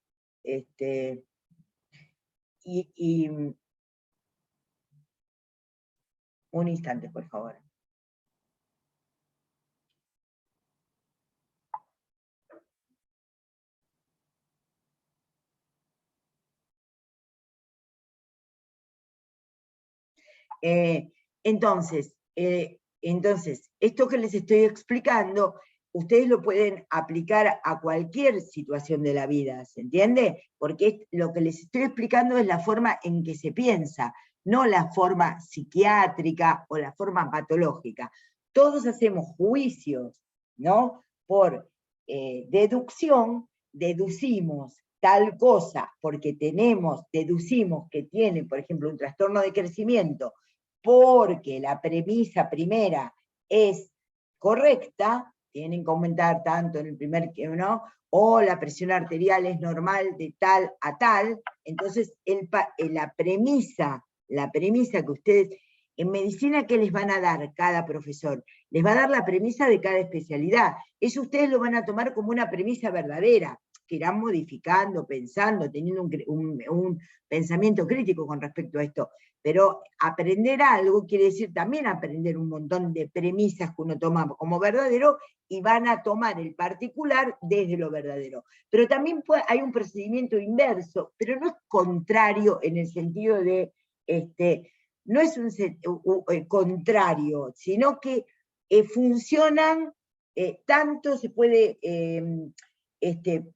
Un instante, por favor. Entonces, esto que les estoy explicando, ustedes lo pueden aplicar a cualquier situación de la vida, ¿se entiende? Porque lo que les estoy explicando es la forma en que se piensa, no la forma psiquiátrica o la forma patológica. Todos hacemos juicios, ¿no? Por deducción, deducimos tal cosa porque deducimos que tiene, por ejemplo, un trastorno de crecimiento, porque la premisa primera es correcta, tienen que aumentar tanto en el primer, ¿no? O la presión arterial es normal de tal a tal, entonces la premisa que ustedes, en medicina, ¿qué les van a dar cada profesor? Les va a dar la premisa de cada especialidad. Eso ustedes lo van a tomar como una premisa verdadera, que irán modificando, pensando, teniendo un pensamiento crítico con respecto a esto. Pero aprender algo quiere decir también aprender un montón de premisas que uno toma como verdadero, y van a tomar el particular desde lo verdadero. Pero también hay un procedimiento inverso, pero no es contrario en el sentido de, no es contrario, sino que funcionan, tanto se puede,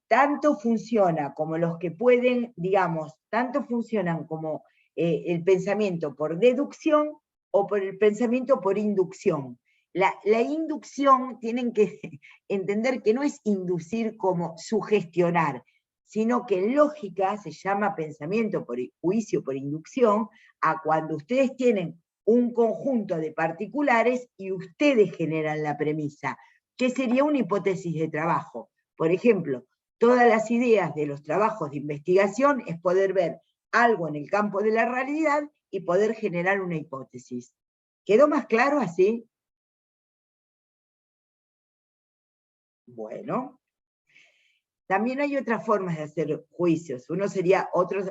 tanto funciona como los que pueden, digamos, tanto funcionan como el pensamiento por deducción o por el pensamiento por inducción. La inducción, tienen que entender que no es inducir como sugestionar, sino que en lógica se llama pensamiento por juicio por inducción a cuando ustedes tienen un conjunto de particulares y ustedes generan la premisa, que sería una hipótesis de trabajo. Por ejemplo, todas las ideas de los trabajos de investigación es poder ver algo en el campo de la realidad y poder generar una hipótesis. ¿Quedó más claro así? Bueno. También hay otras formas de hacer juicios.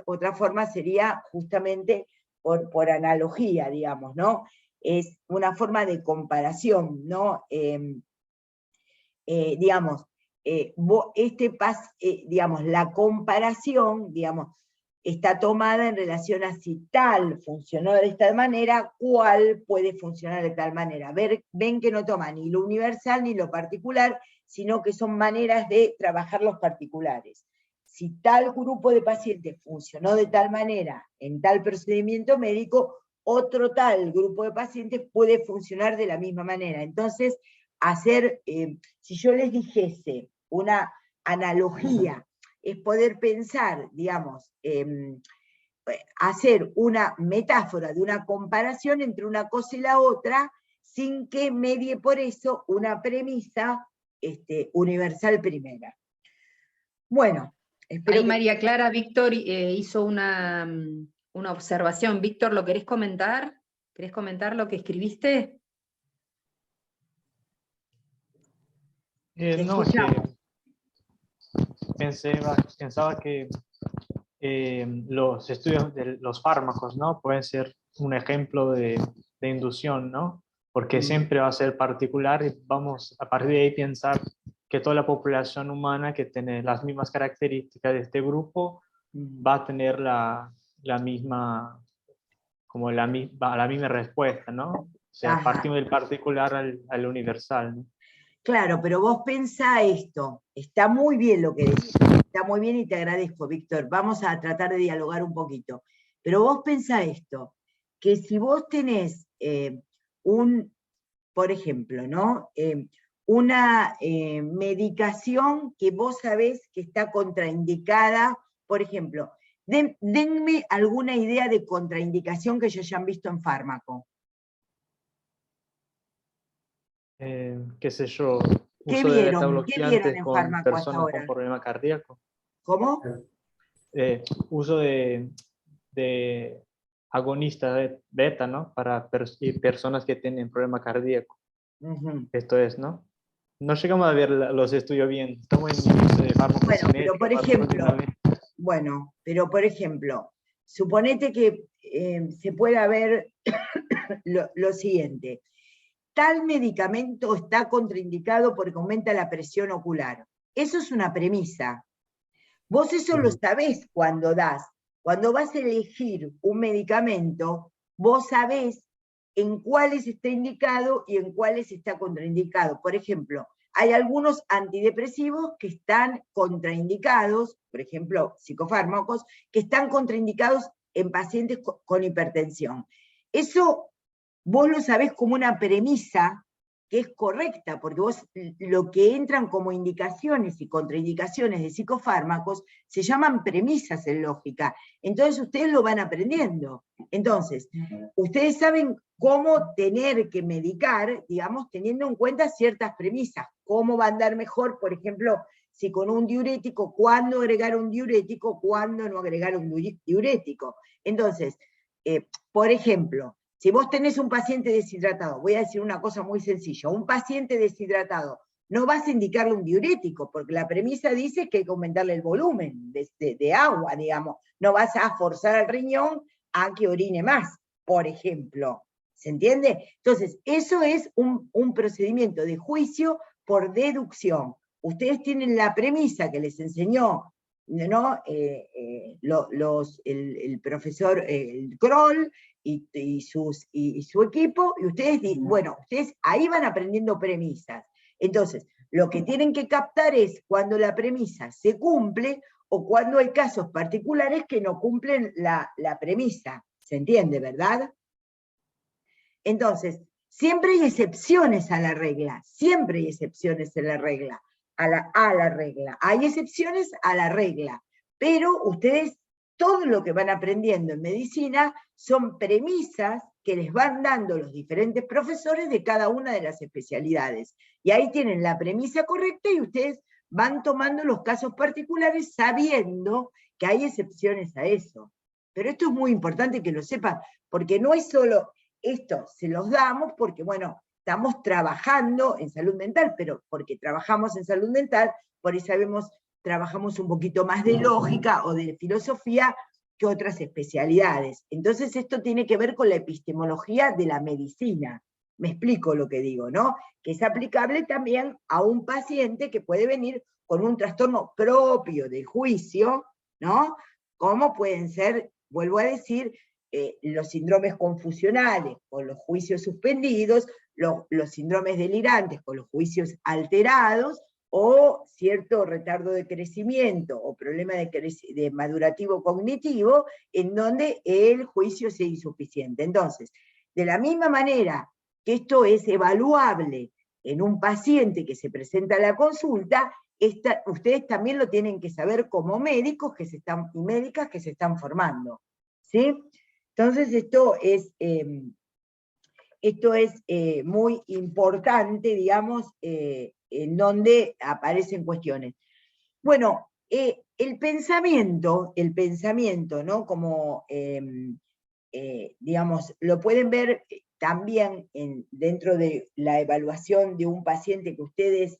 Otra forma sería justamente por analogía, digamos, ¿no? Es una forma de comparación, ¿no? Digamos, digamos, la comparación, digamos, está tomada en relación a si tal funcionó de esta manera, cuál puede funcionar de tal manera. Ven que no toma ni lo universal ni lo particular, sino que son maneras de trabajar los particulares. Si tal grupo de pacientes funcionó de tal manera en tal procedimiento médico, otro tal grupo de pacientes puede funcionar de la misma manera. Entonces, si yo les dijese una analogía, es poder pensar, digamos, hacer una metáfora de una comparación entre una cosa y la otra, sin que medie por eso una premisa universal primera. Bueno, espero Ahí que... María Clara, Víctor hizo una observación. Víctor, ¿lo querés comentar? ¿Querés comentar lo que escribiste? Te No, es que escuchamos. pensaba que los estudios de los fármacos, ¿no? Pueden ser un ejemplo de inducción, ¿no? Porque siempre va a ser particular y vamos a partir de ahí pensar que toda la población humana que tiene las mismas características de este grupo va a tener la misma, como la misma respuesta, ¿no? O sea, Ajá. partimos del particular al universal, ¿no? Claro, pero vos pensá esto, está muy bien lo que decís, está muy bien y te agradezco, Víctor, vamos a tratar de dialogar un poquito, pero vos pensá esto, que si vos tenés por ejemplo, ¿no? Una medicación que vos sabés que está contraindicada, por ejemplo, denme alguna idea de contraindicación que ya hayan visto en fármaco. Qué sé yo, ¿Qué uso de vieron? ¿Qué vieron beta-bloqueantes en con fármaco hasta personas con ahora? problema cardíaco. ¿Cómo? Uso de agonistas beta, ¿no? Para personas que tienen problema cardíaco. Esto es, ¿no? No llegamos a ver los estudios bien. Estamos en uso de fármacos Bueno, pero por ejemplo, suponete que se pueda ver lo siguiente. Tal medicamento está contraindicado porque aumenta la presión ocular. Eso es una premisa. Vos eso lo sabés cuando das. Cuando vas a elegir un medicamento, vos sabés en cuáles está indicado y en cuáles está contraindicado. Por ejemplo, hay algunos antidepresivos que están contraindicados, por ejemplo, psicofármacos, que están contraindicados en pacientes con hipertensión. Eso vos lo sabés como una premisa que es correcta, porque vos lo que entran como indicaciones y contraindicaciones de psicofármacos se llaman premisas en lógica. Entonces ustedes lo van aprendiendo. Entonces, ustedes saben cómo tener que medicar, digamos, teniendo en cuenta ciertas premisas. Cómo va a andar mejor, por ejemplo, si con un diurético, cuándo agregar un diurético, cuándo no agregar un diurético. Entonces, por ejemplo, si vos tenés un paciente deshidratado, voy a decir una cosa muy sencilla, un paciente deshidratado, no vas a indicarle un diurético, porque la premisa dice que hay que aumentarle el volumen de agua, digamos. No vas a forzar al riñón a que orine más, por ejemplo. ¿Se entiende? Entonces, eso es un procedimiento de juicio por deducción. Ustedes tienen la premisa que les enseñó, ¿no? El profesor Kroll, y su equipo, y ustedes, bueno, ustedes ahí van aprendiendo premisas. Entonces, lo que tienen que captar es cuando la premisa se cumple o cuando hay casos particulares que no cumplen la premisa. ¿Se entiende, verdad? Entonces, siempre hay excepciones a la regla, siempre hay excepciones a la regla, a la regla. Hay excepciones a la regla, pero ustedes todo lo que van aprendiendo en medicina son premisas que les van dando los diferentes profesores de cada una de las especialidades. Y ahí tienen la premisa correcta y ustedes van tomando los casos particulares sabiendo que hay excepciones a eso. Pero esto es muy importante que lo sepan, porque no es solo esto, se los damos porque, bueno, estamos trabajando en salud mental, pero porque trabajamos en salud mental, por eso trabajamos un poquito más de lógica o de filosofía que otras especialidades. Entonces esto tiene que ver con la epistemología de la medicina. Me explico lo que digo, ¿no? Que es aplicable también a un paciente que puede venir con un trastorno propio de juicio, ¿no? Como pueden ser, vuelvo a decir, los síndromes confusionales con los juicios suspendidos, los síndromes delirantes con los juicios alterados, o cierto retardo de crecimiento o problema de madurativo cognitivo, en donde el juicio sea insuficiente. Entonces, de la misma manera que esto es evaluable en un paciente que se presenta a la consulta, ustedes también lo tienen que saber como médicos y médicas que se están formando. ¿Sí? Entonces esto es muy importante, digamos, en donde aparecen cuestiones. Bueno, el pensamiento, ¿no? Como, digamos, lo pueden ver también dentro de la evaluación de un paciente que ustedes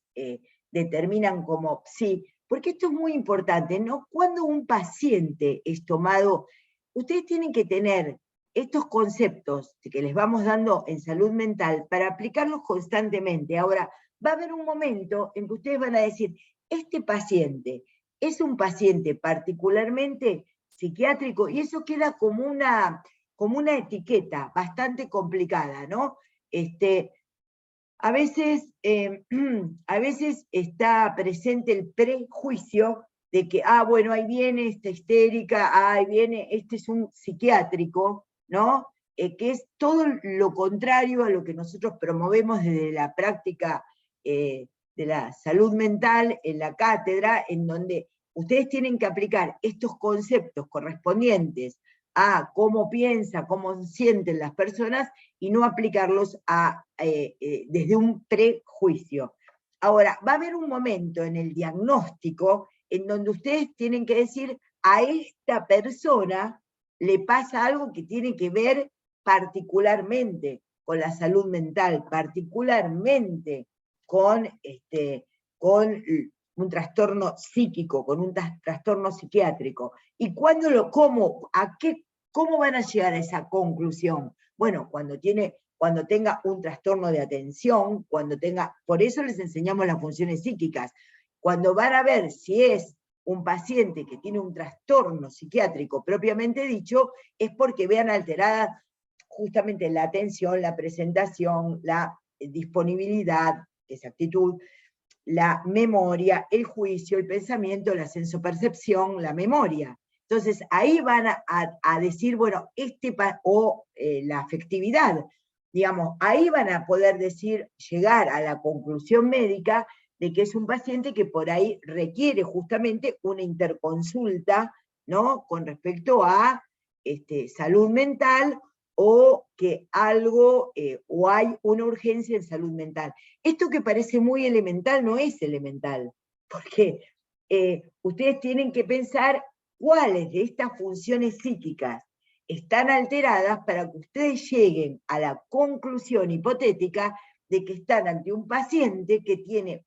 determinan como sí, porque esto es muy importante, ¿no? Cuando un paciente es tomado, ustedes tienen que tener estos conceptos que les vamos dando en salud mental para aplicarlos constantemente. Ahora, va a haber un momento en que ustedes van a decir, este paciente es un paciente particularmente psiquiátrico, y eso queda como una etiqueta bastante complicada, ¿no? A veces está presente el prejuicio de que, bueno, ahí viene esta histérica, ahí viene, este es un psiquiátrico, ¿no? Que es todo lo contrario a lo que nosotros promovemos desde la práctica de la salud mental en la cátedra, en donde ustedes tienen que aplicar estos conceptos correspondientes a cómo piensa, cómo sienten las personas, y no aplicarlos desde un prejuicio. Ahora, va a haber un momento en el diagnóstico en donde ustedes tienen que decir, a esta persona le pasa algo que tiene que ver particularmente con la salud mental, particularmente con un trastorno psíquico, con un trastorno psiquiátrico. ¿Y cómo van a llegar a esa conclusión? Bueno, cuando tenga un trastorno de atención, por eso les enseñamos las funciones psíquicas. Cuando van a ver si es un paciente que tiene un trastorno psiquiátrico propiamente dicho, es porque vean alterada justamente la atención, la presentación, la disponibilidad, esa actitud, la memoria, el juicio, el pensamiento, la sensopercepción, la memoria. Entonces ahí van a decir, bueno, la afectividad, digamos, ahí van a poder llegar a la conclusión médica de que es un paciente que por ahí requiere justamente una interconsulta, ¿no? Con respecto a salud mental, o que o hay una urgencia en salud mental. Esto que parece muy elemental no es elemental, porque ustedes tienen que pensar cuáles de estas funciones psíquicas están alteradas para que ustedes lleguen a la conclusión hipotética de que están ante un paciente que tiene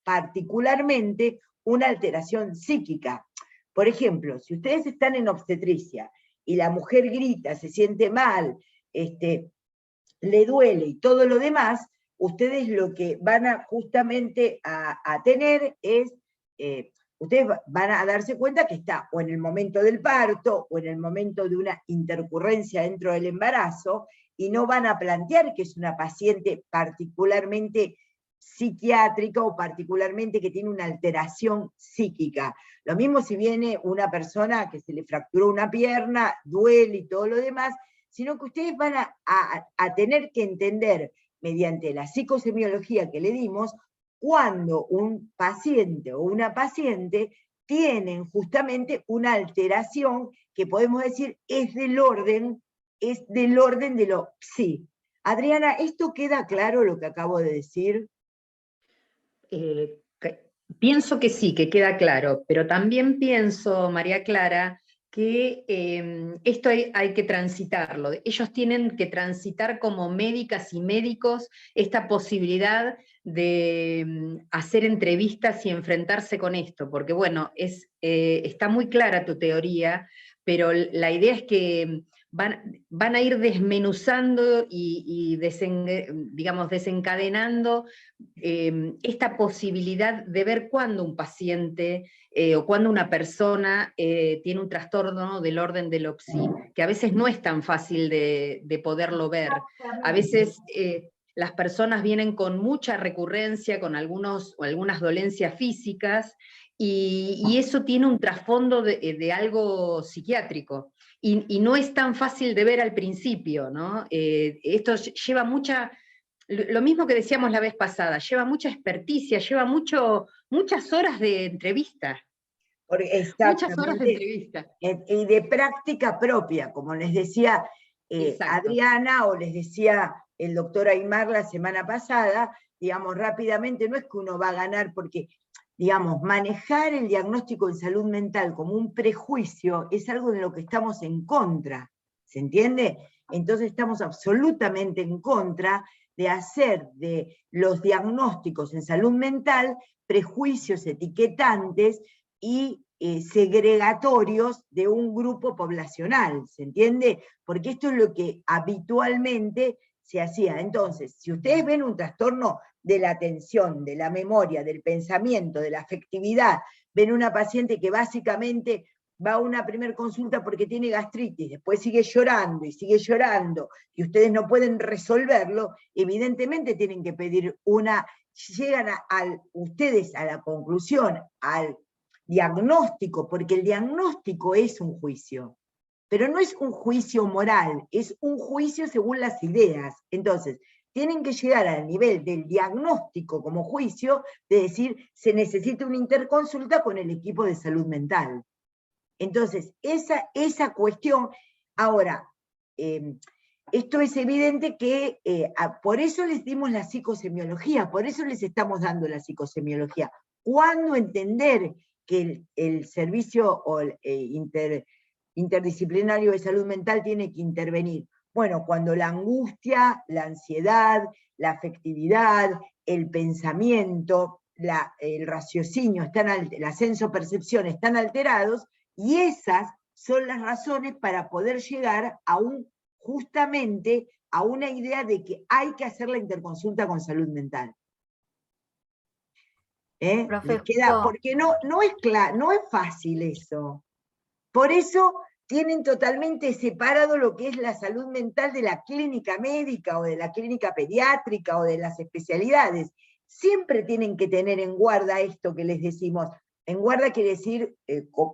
particularmente una alteración psíquica. Por ejemplo, si ustedes están en obstetricia y la mujer grita, se siente mal, le duele y todo lo demás, ustedes lo que van justamente a tener es, ustedes van a darse cuenta que está o en el momento del parto o en el momento de una intercurrencia dentro del embarazo, y no van a plantear que es una paciente particularmente psiquiátrica o particularmente que tiene una alteración psíquica. Lo mismo si viene una persona que se le fracturó una pierna, duele y todo lo demás, sino que ustedes van a tener que entender, mediante la psicosemiología que le dimos, cuando un paciente o una paciente tienen justamente una alteración que podemos decir es del orden de lo psi. Adriana, ¿esto queda claro lo que acabo de decir? Pienso que sí, que queda claro, pero también pienso, María Clara, que esto hay que transitarlo. Ellos tienen que transitar como médicas y médicos esta posibilidad de hacer entrevistas y enfrentarse con esto, porque bueno, está muy clara tu teoría, pero la idea es que van a ir desmenuzando y digamos, desencadenando esta posibilidad de ver cuándo un paciente o cuando una persona tiene un trastorno del orden del OPSI, que a veces no es tan fácil de poderlo ver. A veces las personas vienen con mucha recurrencia, con algunas dolencias físicas, y eso tiene un trasfondo de algo psiquiátrico. Y no es tan fácil de ver al principio, ¿no? Esto lleva lo mismo que decíamos la vez pasada, lleva mucha experticia, lleva muchas horas de entrevista. Muchas horas de entrevista. Y de práctica propia, como les decía Adriana, o les decía el doctor Aymar la semana pasada, digamos, rápidamente, no es que uno va a ganar, porque digamos, manejar el diagnóstico en salud mental como un prejuicio es algo de lo que estamos en contra, ¿se entiende? Entonces estamos absolutamente en contra de hacer de los diagnósticos en salud mental prejuicios etiquetantes y segregatorios de un grupo poblacional, ¿se entiende? Porque esto es lo que habitualmente se hacía. Entonces, si ustedes ven un trastorno de la atención, de la memoria, del pensamiento, de la afectividad, ven una paciente que básicamente va a una primer consulta porque tiene gastritis, después sigue llorando, y ustedes no pueden resolverlo, evidentemente tienen que pedir llegan ustedes a la conclusión, al diagnóstico, porque el diagnóstico es un juicio, pero no es un juicio moral, es un juicio según las ideas. Entonces, tienen que llegar al nivel del diagnóstico como juicio, de decir, se necesita una interconsulta con el equipo de salud mental. Entonces, esa cuestión, ahora, esto es evidente que, por eso les dimos la psicosemiología, por eso les estamos dando la psicosemiología. ¿Cuándo entender que el servicio o interdisciplinario de salud mental tiene que intervenir? Bueno, cuando la angustia, la ansiedad, la afectividad, el pensamiento, el raciocinio, la sensopercepción están alterados, y esas son las razones para poder llegar justamente a una idea de que hay que hacer la interconsulta con salud mental. ¿Les queda? Porque no es fácil eso. Por eso tienen totalmente separado lo que es la salud mental de la clínica médica, o de la clínica pediátrica, o de las especialidades. Siempre tienen que tener en guarda esto que les decimos. En guarda quiere decir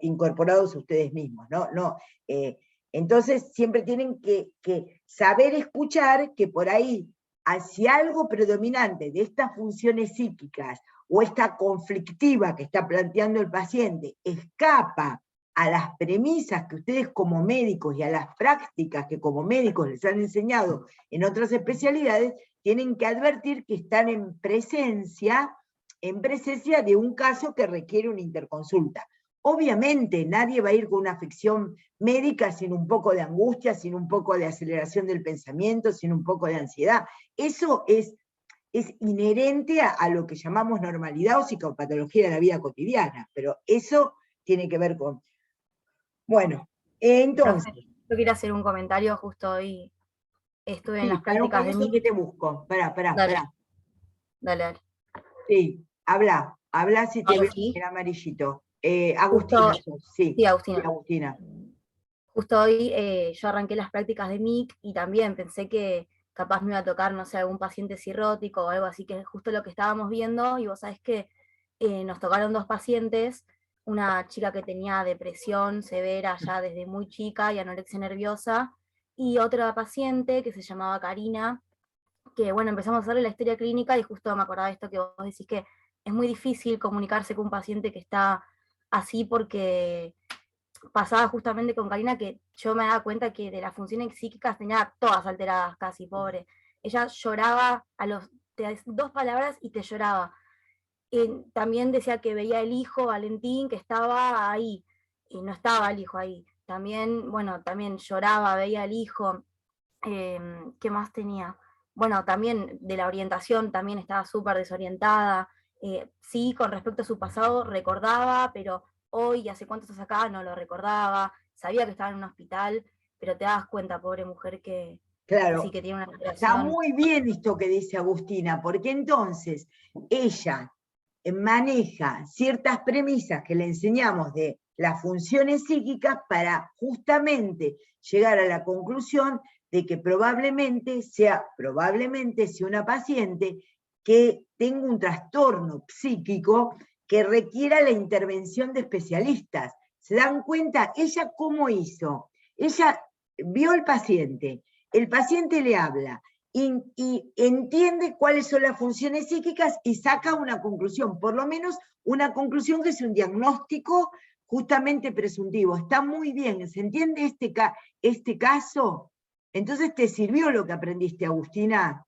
incorporados ustedes mismos, ¿no? Entonces siempre tienen que saber escuchar que por ahí, hacia algo predominante de estas funciones psíquicas, o esta conflictiva que está planteando el paciente, escapa a las premisas que ustedes como médicos y a las prácticas que como médicos les han enseñado en otras especialidades, tienen que advertir que están en presencia de un caso que requiere una interconsulta. Obviamente nadie va a ir con una afección médica sin un poco de angustia, sin un poco de aceleración del pensamiento, sin un poco de ansiedad. Eso es inherente a lo que llamamos normalidad o psicopatología de la vida cotidiana, pero eso tiene que ver con... Bueno, entonces... Yo quiero hacer un comentario. Justo hoy estuve en las Para prácticas de MIC. que te busco. Dale. Sí, habla si te veo en amarillito. Agustina, sí, Agustina. Justo hoy yo arranqué las prácticas de MIC y también pensé que capaz me iba a tocar, no sé, algún paciente cirrótico o algo así, que es justo lo que estábamos viendo, y vos sabés que nos tocaron 2 pacientes, una chica que tenía depresión severa ya desde muy chica y anorexia nerviosa, y otra paciente que se llamaba Karina, que bueno, empezamos a hacerle la historia clínica y justo me acordaba de esto que vos decís, que es muy difícil comunicarse con un paciente que está así, porque pasaba justamente con Karina que yo me daba cuenta que de las funciones psíquicas tenía todas alteradas casi, pobre. Ella lloraba te das 2 palabras y te lloraba. También decía que veía el hijo, Valentín, que estaba ahí, y no estaba el hijo ahí. También, bueno, también lloraba, veía el hijo. ¿Qué más tenía? Bueno, también de la orientación, también estaba súper desorientada. Sí, con respecto a su pasado recordaba, pero hoy, hace cuánto estás acá, no lo recordaba. Sabía que estaba en un hospital, pero te das cuenta, pobre mujer, que sí, que tiene una alteración. Está muy bien esto que dice Agustina, porque entonces ella maneja ciertas premisas que le enseñamos de las funciones psíquicas para justamente llegar a la conclusión de que probablemente sea una paciente que tenga un trastorno psíquico que requiera la intervención de especialistas. ¿Se dan cuenta? ¿Ella cómo hizo? Ella vio al paciente, el paciente le habla, y entiende cuáles son las funciones psíquicas y saca una conclusión, por lo menos una conclusión que es un diagnóstico justamente presuntivo. Está muy bien, ¿se entiende este caso? Entonces, ¿te sirvió lo que aprendiste, Agustina?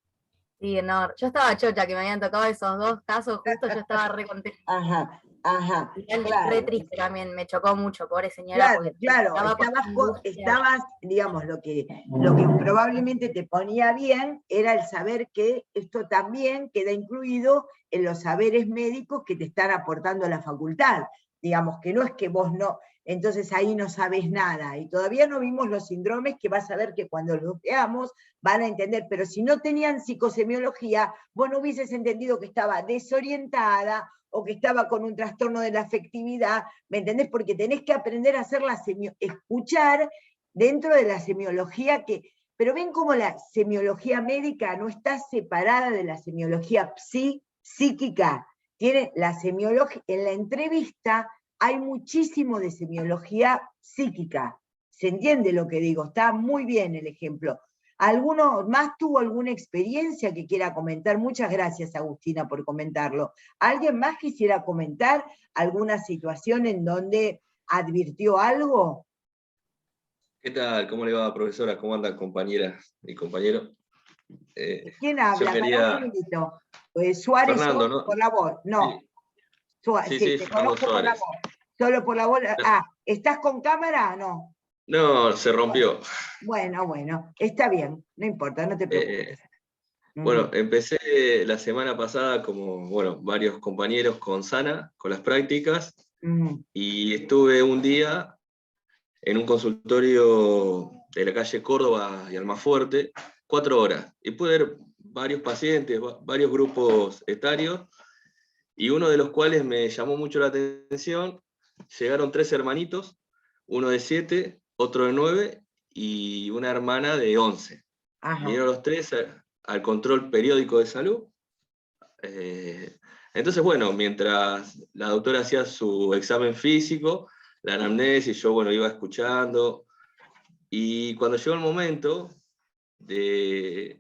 Sí, no, yo estaba chocha que me habían tocado esos dos casos, justo yo estaba re contenta. Ajá, Igual re claro. triste también, me chocó mucho, pobre señora, Claro, porque claro, estaba con angustia. estabas, digamos, lo que probablemente te ponía bien era el saber que esto también queda incluido en los saberes médicos que te están aportando la facultad. Digamos, que no es que vos no, entonces ahí no sabes nada. Y todavía no vimos los síndromes que vas a ver que cuando los veamos van a entender, pero si no tenían psicosemiología, vos no hubieses entendido que estaba desorientada o que estaba con un trastorno de la afectividad, ¿me entendés? Porque tenés que aprender a hacer escuchar dentro de la semiología pero ven cómo la semiología médica no está separada de la semiología psíquica. Tiene la semiología, en la entrevista hay muchísimo de semiología psíquica. ¿Se entiende lo que digo? Está muy bien el ejemplo. ¿Alguno más tuvo alguna experiencia que quiera comentar? Muchas gracias, Agustina, por comentarlo. ¿Alguien más quisiera comentar alguna situación en donde advirtió algo? ¿Qué tal? ¿Cómo le va, profesora? ¿Cómo andan, compañeras y compañeros? ¿Quién Yo habla? Para un quería... segundito. Suárez, Fernando, ¿no? por la voz. No, Sí, sí, sí, te Fernando conozco por la Suárez. voz. Solo por la voz. ¿Estás con cámara o no? No, se rompió. Bueno, está bien, no importa, no te preocupes. Bueno, empecé la semana pasada, como bueno, varios compañeros con Sana, con las prácticas, y estuve un día en un consultorio de la calle Córdoba y Almafuerte, 4 horas, y pude ver varios pacientes, varios grupos etarios, y uno de los cuales me llamó mucho la atención. Llegaron 3 hermanitos, uno de 7, otro de 9 y una hermana de 11. Ajá. Vinieron los 3 al control periódico de salud. Entonces, bueno, mientras la doctora hacía su examen físico, la anamnesis, yo, bueno, iba escuchando, y cuando llegó el momento de...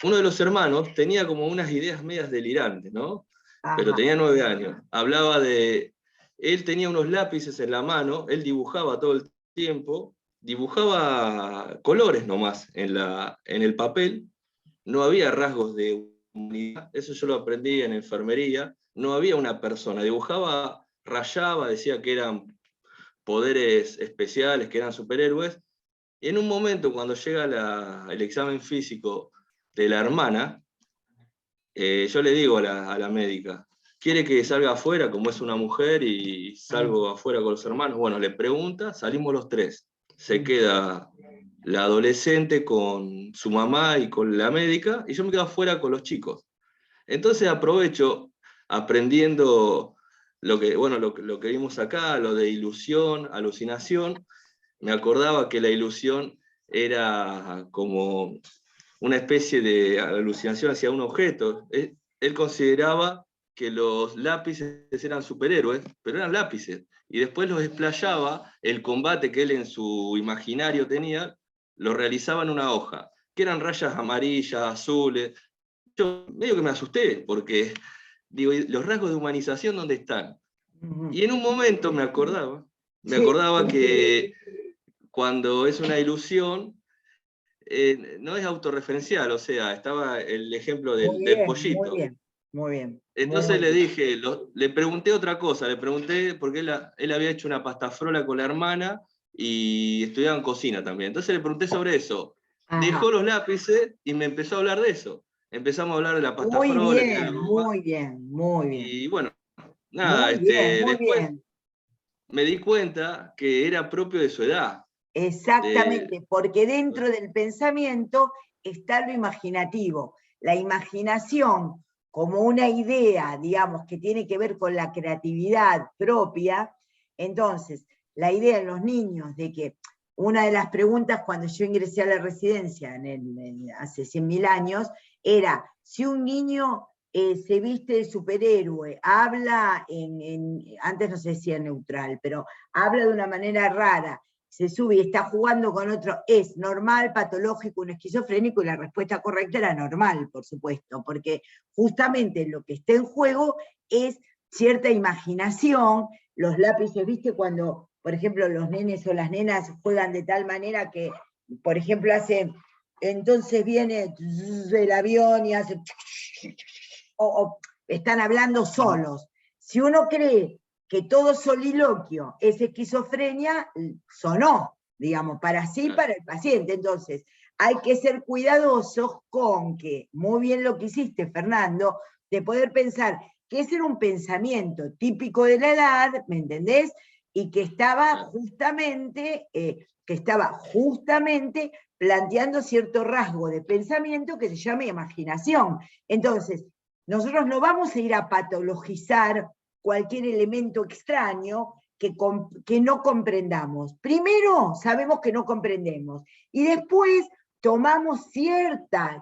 Uno de los hermanos tenía como unas ideas medias delirantes, ¿no? Pero Ajá. tenía 9 años. Hablaba de... Él tenía unos lápices en la mano, él dibujaba todo el tiempo, dibujaba colores nomás en el papel, no había rasgos de humanidad, eso yo lo aprendí en enfermería, no había una persona, dibujaba, rayaba, decía que eran poderes especiales, que eran superhéroes, y en un momento cuando llega el examen físico de la hermana, yo le digo a la médica, ¿quiere que salga afuera como es una mujer y salgo afuera con los hermanos? Bueno, le pregunta, salimos los 3. Se queda la adolescente con su mamá y con la médica, y yo me quedo afuera con los chicos. Entonces aprovecho, aprendiendo lo que vimos acá, lo de ilusión, alucinación. Me acordaba que la ilusión era como una especie de alucinación hacia un objeto. Él consideraba que los lápices eran superhéroes, pero eran lápices. Y después los explayaba, el combate que él en su imaginario tenía, lo realizaba en una hoja, que eran rayas amarillas, azules. Yo medio que me asusté, porque digo, ¿los rasgos de humanización dónde están? Y en un momento me acordaba que cuando es una ilusión, no es autorreferencial, o sea, estaba el ejemplo del pollito. Muy bien. Entonces le dije, le pregunté otra cosa, le pregunté, porque él había hecho una pastafrola con la hermana y estudiaba en cocina también. Entonces le pregunté sobre eso. Ajá. Dejó los lápices y me empezó a hablar de eso. Empezamos a hablar de la pastafrola. Muy bien. Y bueno, nada, Muy después bien. me di cuenta que era propio de su edad. Exactamente, porque dentro del pensamiento está lo imaginativo. La imaginación como una idea, digamos, que tiene que ver con la creatividad propia. Entonces, la idea en los niños de que una de las preguntas cuando yo ingresé a la residencia hace 100.000 años era si un niño se viste de superhéroe, habla antes no se decía neutral, pero habla de una manera rara, se sube y está jugando con otro, ¿es normal, patológico, un esquizofrénico? Y la respuesta correcta era normal, por supuesto, porque justamente lo que está en juego es cierta imaginación. Los lápices, ¿viste? Cuando, por ejemplo, los nenes o las nenas juegan de tal manera que, por ejemplo, hace entonces viene el avión y hace... o están hablando solos. Si uno cree que todo soliloquio es esquizofrenia, sonó, digamos, para sí, para el paciente. Entonces, hay que ser cuidadosos con que, muy bien lo que hiciste, Fernando, de poder pensar que ese era un pensamiento típico de la edad, ¿me entendés? Y que estaba justamente planteando cierto rasgo de pensamiento que se llama imaginación. Entonces, nosotros no vamos a ir a patologizar cualquier elemento extraño que no comprendamos. Primero, sabemos que no comprendemos, y después tomamos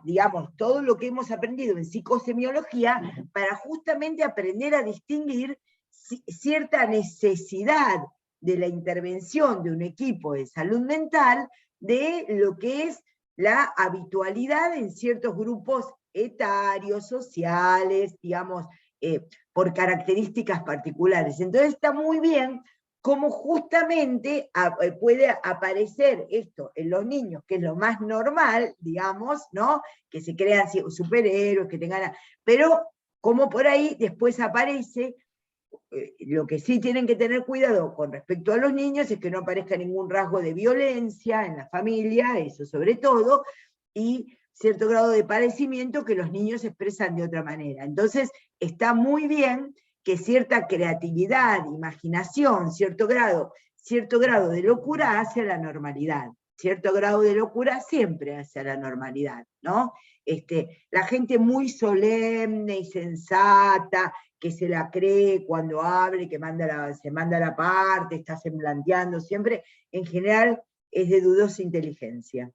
digamos, todo lo que hemos aprendido en psicosemiología para justamente aprender a distinguir cierta necesidad de la intervención de un equipo de salud mental de lo que es la habitualidad en ciertos grupos etarios, sociales, digamos, por características particulares. Entonces está muy bien cómo justamente puede aparecer esto en los niños, que es lo más normal, digamos, ¿no? Que se crean superhéroes, que tengan... Pero como por ahí después aparece, lo que sí tienen que tener cuidado con respecto a los niños es que no aparezca ningún rasgo de violencia en la familia, eso sobre todo, y cierto grado de padecimiento que los niños expresan de otra manera. Entonces, está muy bien que cierta creatividad, imaginación, cierto grado de locura hacia la normalidad. Cierto grado de locura siempre hacia la normalidad, ¿no? La gente muy solemne y sensata, que se la cree cuando habla y que se manda la parte, está semblanteando siempre, en general es de dudosa inteligencia.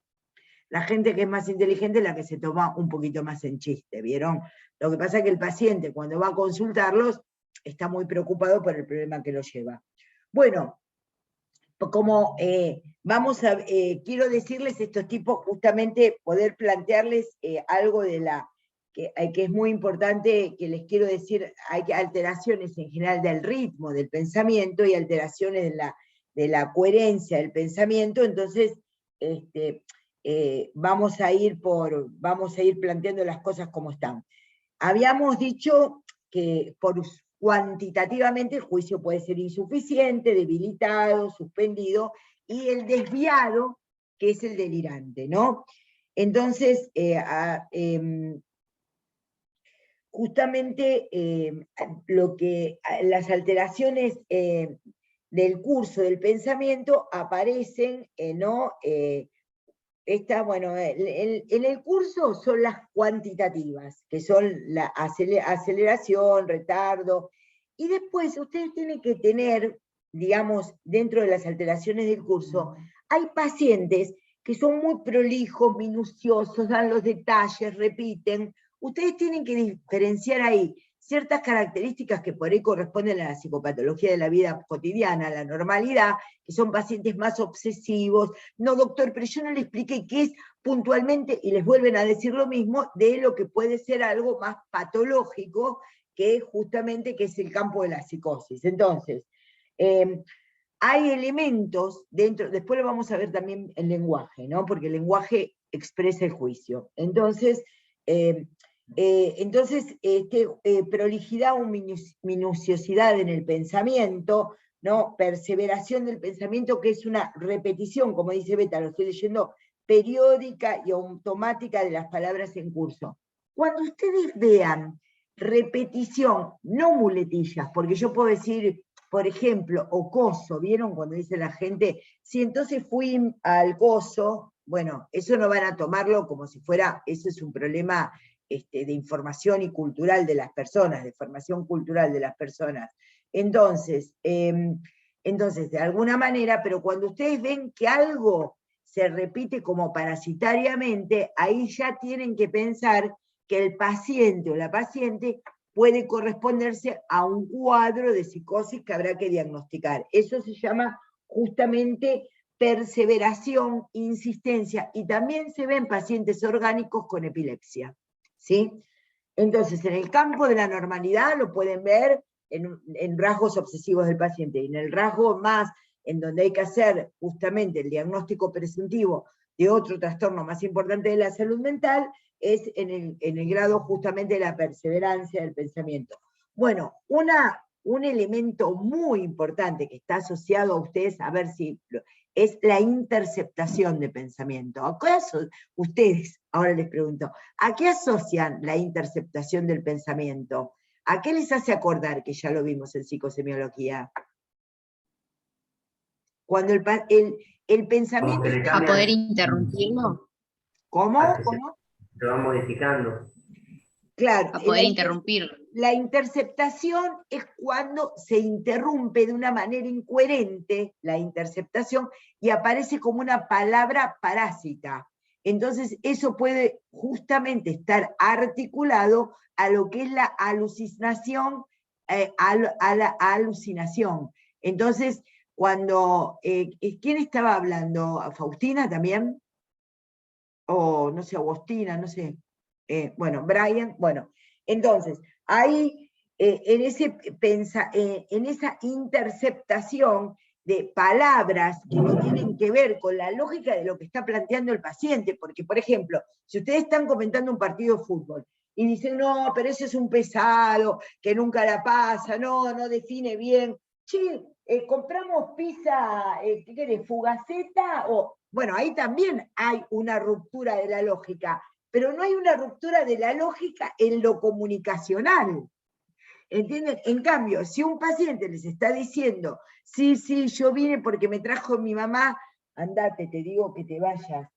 La gente que es más inteligente es la que se toma un poquito más en chiste, ¿vieron? Lo que pasa es que el paciente, cuando va a consultarlos, está muy preocupado por el problema que lo lleva. Bueno, como quiero decirles estos tipos, justamente poder plantearles algo de que es muy importante, que les quiero decir, hay alteraciones en general del ritmo del pensamiento y alteraciones de la coherencia del pensamiento. Entonces, vamos a ir planteando las cosas como están. Habíamos dicho que cuantitativamente el juicio puede ser insuficiente, debilitado, suspendido, y el desviado, que es el delirante, ¿no? Entonces, justamente las alteraciones del curso del pensamiento aparecen, ¿no? En el curso son las cuantitativas, que son la aceleración, retardo, y después ustedes tienen que tener, digamos, dentro de las alteraciones del curso, hay pacientes que son muy prolijos, minuciosos, dan los detalles, repiten. Ustedes tienen que diferenciar ahí ciertas características que por ahí corresponden a la psicopatología de la vida cotidiana, a la normalidad, que son pacientes más obsesivos. No, doctor, pero yo no le expliqué qué es puntualmente, y les vuelven a decir lo mismo, de lo que puede ser algo más patológico, que justamente que es el campo de la psicosis. Entonces, hay elementos dentro, después lo vamos a ver también el lenguaje, ¿no? Porque el lenguaje expresa el juicio. Entonces, prolijidad o minuciosidad en el pensamiento, ¿no? Perseveración del pensamiento, que es una repetición, como dice Beta, lo estoy leyendo, periódica y automática de las palabras en curso. Cuando ustedes vean repetición, no muletillas, porque yo puedo decir, por ejemplo, o coso, ¿vieron cuando dice la gente, si entonces fui al coso? Bueno, eso no van a tomarlo como si fuera, eso es un problema de información y cultural de las personas, de formación cultural de las personas. Entonces, de alguna manera, pero cuando ustedes ven que algo se repite como parasitariamente, ahí ya tienen que pensar que el paciente o la paciente puede corresponderse a un cuadro de psicosis que habrá que diagnosticar. Eso se llama justamente perseveración, insistencia, y también se ve en pacientes orgánicos con epilepsia, ¿sí? Entonces, en el campo de la normalidad lo pueden ver en rasgos obsesivos del paciente, y en el rasgo más en donde hay que hacer justamente el diagnóstico presuntivo de otro trastorno más importante de la salud mental, es en el grado justamente de la perseverancia del pensamiento. Bueno, un elemento muy importante que está asociado a ustedes, a ver si es la interceptación de pensamiento. ¿Acaso ustedes, ahora les pregunto, a qué asocian la interceptación del pensamiento? ¿A qué les hace acordar, que ya lo vimos en psicosemiología? Cuando el pensamiento... Como que le A cambian, poder interrumpirlo, ¿Cómo? a que ¿Cómo? se va modificando. Claro, a poder interrumpirlo. la interceptación es cuando se interrumpe de una manera incoherente la interceptación y aparece como una palabra parásita. Entonces eso puede justamente estar articulado a lo que es la alucinación, a la alucinación. Entonces, cuando, ¿quién estaba hablando? ¿Faustina también? O no sé, Agostina, no sé. Bueno, Brian, bueno. Entonces, ahí, en esa interceptación de palabras que no tienen que ver con la lógica de lo que está planteando el paciente, porque, por ejemplo, si ustedes están comentando un partido de fútbol, y dicen, no, pero ese es un pesado, que nunca la pasa, no define bien. Che, compramos pizza, ¿qué querés? ¿Fugaceta? Bueno, ahí también hay una ruptura de la lógica, pero no hay una ruptura de la lógica en lo comunicacional. ¿Entienden? En cambio, si un paciente les está diciendo, sí, yo vine porque me trajo mi mamá, andate, te digo que te vayas.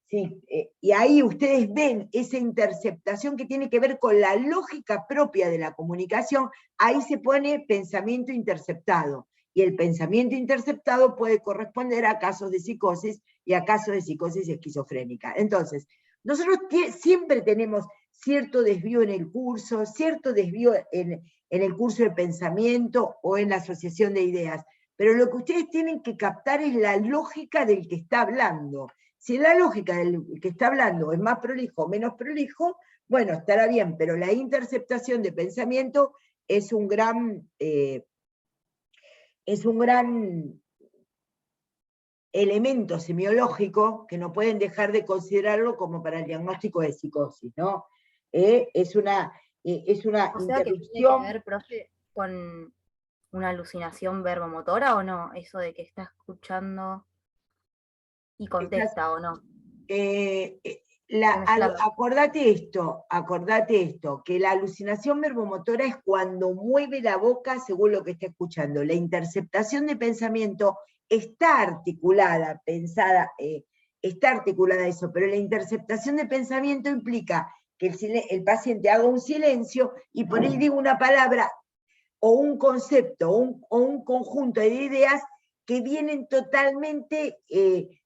Sí, y ahí ustedes ven esa interceptación que tiene que ver con la lógica propia de la comunicación, ahí se pone pensamiento interceptado. Y el pensamiento interceptado puede corresponder a casos de psicosis y a casos de psicosis esquizofrénica. Entonces, nosotros siempre tenemos cierto desvío en el curso, cierto desvío en el curso de pensamiento o en la asociación de ideas, pero lo que ustedes tienen que captar es la lógica del que está hablando. Si la lógica del que está hablando es más prolijo o menos prolijo, bueno, estará bien, pero la interceptación de pensamiento es un gran elemento semiológico que no pueden dejar de considerarlo como para el diagnóstico de psicosis, ¿no? Es una O sea que tiene que interrupción. ver, profe, con una alucinación verbomotora o no, eso de que está escuchando y contesta o no. Acordate esto, que la alucinación verbomotora es cuando mueve la boca según lo que está escuchando. La interceptación de pensamiento está articulada, está articulada eso, pero la interceptación de pensamiento implica que el paciente haga un silencio y por ahí diga una palabra o un concepto o un conjunto de ideas que vienen totalmente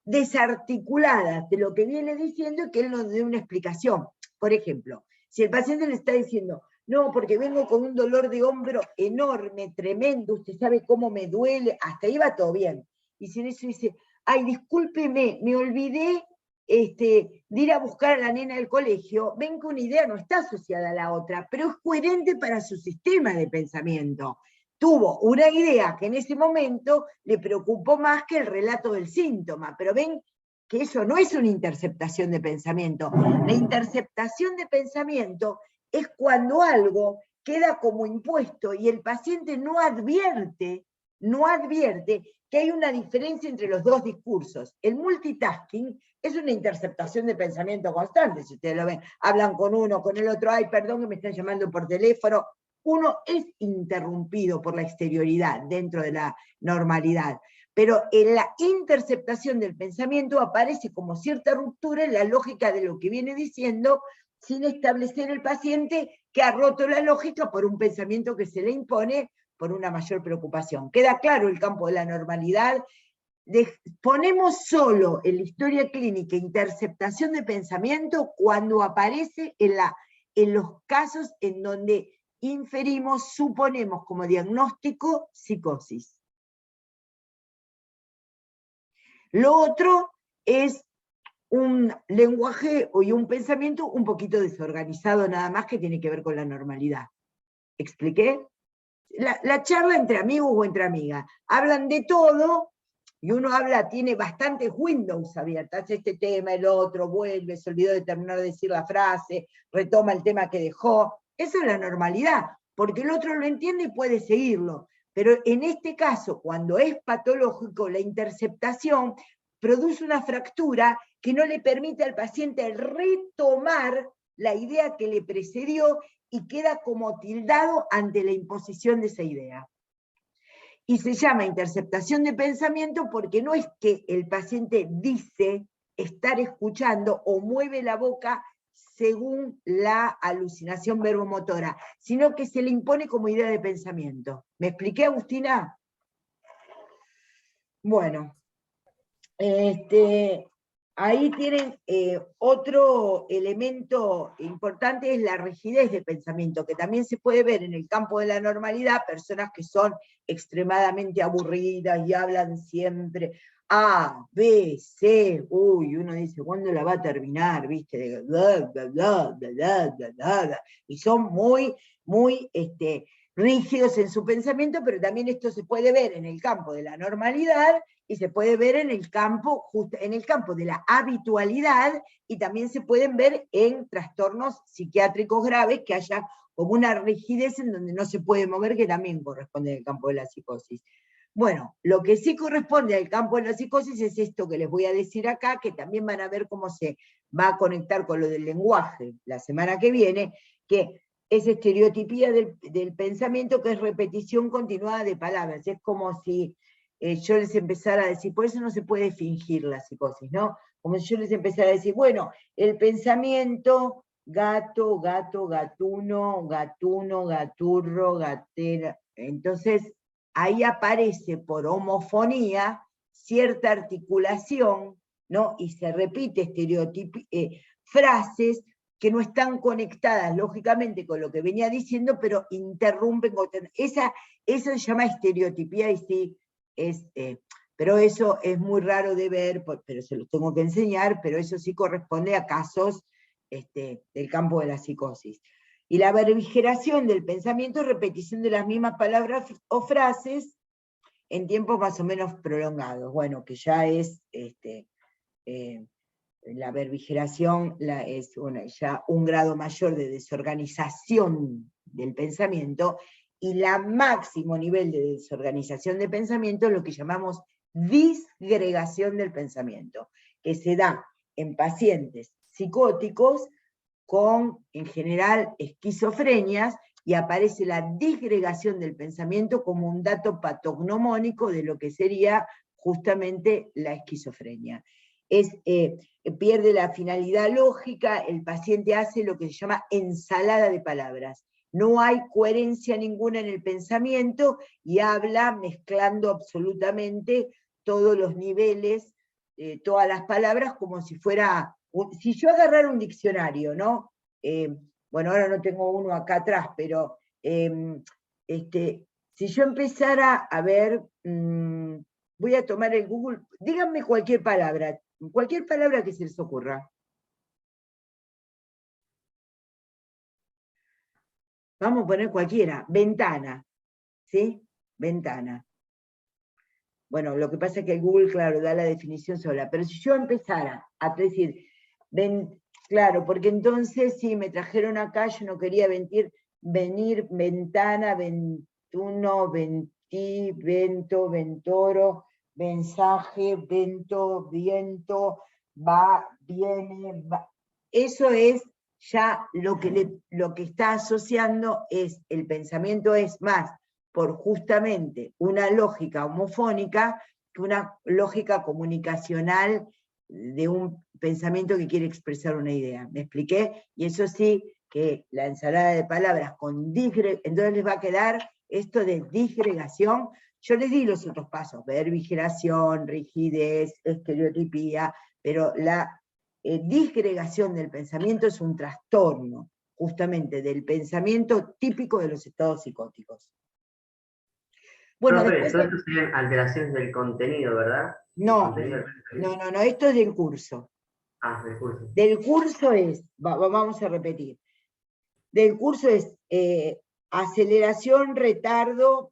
desarticuladas de lo que viene diciendo y que él nos dé una explicación. Por ejemplo, si el paciente le está diciendo, no, porque vengo con un dolor de hombro enorme, tremendo, usted sabe cómo me duele, hasta ahí va todo bien. Y si en eso dice, ay, discúlpeme, me olvidé de ir a buscar a la nena del colegio, ven que una idea no está asociada a la otra, pero es coherente para su sistema de pensamiento. Tuvo una idea que en ese momento le preocupó más que el relato del síntoma, pero ven que eso no es una interceptación de pensamiento. La interceptación de pensamiento es cuando algo queda como impuesto y el paciente no advierte que hay una diferencia entre los dos discursos. El multitasking es una interceptación de pensamiento constante, si ustedes lo ven, hablan con uno, con el otro, ay, perdón que me están llamando por teléfono. Uno es interrumpido por la exterioridad dentro de la normalidad, pero en la interceptación del pensamiento aparece como cierta ruptura en la lógica de lo que viene diciendo, sin establecer el paciente que ha roto la lógica por un pensamiento que se le impone por una mayor preocupación. Queda claro el campo de la normalidad. Ponemos solo en la historia clínica interceptación de pensamiento cuando aparece en los casos en donde inferimos, suponemos como diagnóstico psicosis. Lo otro es un lenguaje y un pensamiento un poquito desorganizado nada más que tiene que ver con la normalidad. ¿Expliqué? La charla entre amigos o entre amigas. Hablan de todo, y uno habla, tiene bastantes Windows abiertas, este tema, el otro, vuelve, se olvidó de terminar de decir la frase, retoma el tema que dejó, eso es la normalidad, porque el otro lo entiende y puede seguirlo. Pero en este caso, cuando es patológico, la interceptación produce una fractura que no le permite al paciente retomar la idea que le precedió y queda como tildado ante la imposición de esa idea. Y se llama interceptación de pensamiento porque no es que el paciente dice estar escuchando o mueve la boca según la alucinación verbomotora, sino que se le impone como idea de pensamiento. ¿Me expliqué, Agustina? Bueno, ahí tienen otro elemento importante, es la rigidez de pensamiento, que también se puede ver en el campo de la normalidad, personas que son extremadamente aburridas y hablan siempre A, B, C, uy, uno dice, ¿cuándo la va a terminar? ¿Viste? Y son muy, muy rígidos en su pensamiento, pero también esto se puede ver en el campo de la normalidad y se puede ver en el campo de la habitualidad, y también se pueden ver en trastornos psiquiátricos graves, que haya como una rigidez en donde no se puede mover, que también corresponde al campo de la psicosis. Bueno, lo que sí corresponde al campo de la psicosis es esto que les voy a decir acá, que también van a ver cómo se va a conectar con lo del lenguaje la semana que viene, que es estereotipía del pensamiento, que es repetición continuada de palabras. Es como si yo les empezara a decir, por eso no se puede fingir la psicosis, ¿no? Como si yo les empezara a decir, bueno, el pensamiento, gato, gato, gatuno, gatuno, gaturro, gatera. Entonces, ahí aparece por homofonía cierta articulación, ¿no? Y se repite frases que no están conectadas lógicamente con lo que venía diciendo, pero interrumpen. Eso se llama estereotipía, y sí, pero eso es muy raro de ver, pero se los tengo que enseñar, pero eso sí corresponde a casos del campo de la psicosis. Y la verbigeración del pensamiento es repetición de las mismas palabras o frases en tiempos más o menos prolongados. Bueno, que ya es la verbigeración es ya un grado mayor de desorganización del pensamiento, y la máximo nivel de desorganización de pensamiento es lo que llamamos disgregación del pensamiento, que se da en pacientes psicóticos con, en general, esquizofrenias, y aparece la disgregación del pensamiento como un dato patognomónico de lo que sería justamente la esquizofrenia. Pierde la finalidad lógica, el paciente hace lo que se llama ensalada de palabras. No hay coherencia ninguna en el pensamiento y habla mezclando absolutamente todos los niveles, todas las palabras, como si fuera, si yo agarrara un diccionario, ¿no? Bueno, ahora no tengo uno acá atrás, pero si yo empezara a ver, voy a tomar el Google, díganme cualquier palabra que se les ocurra. Vamos a poner cualquiera, ventana, ¿sí? Ventana. Bueno, lo que pasa es que el Google, claro, da la definición sola, pero si yo empezara a decir, claro, porque entonces si me trajeron acá, yo no quería venir, ventana, ventuno, ventí, vento, ventoro, mensaje, vento, viento, va, viene, va. Eso es ya lo que está asociando, es el pensamiento es más por justamente una lógica homofónica que una lógica comunicacional de un pensamiento que quiere expresar una idea. ¿Me expliqué? Y eso sí, que la ensalada de palabras con entonces les va a quedar esto de disgregación. Yo les di los otros pasos, verbigeración, rigidez, estereotipía, pero la disgregación del pensamiento es un trastorno, justamente, del pensamiento típico de los estados psicóticos. Bueno, después todo esto serían alteraciones del contenido, ¿verdad? No, esto es del curso. Ah, del curso. Del curso es, vamos a repetir, del curso es aceleración, retardo,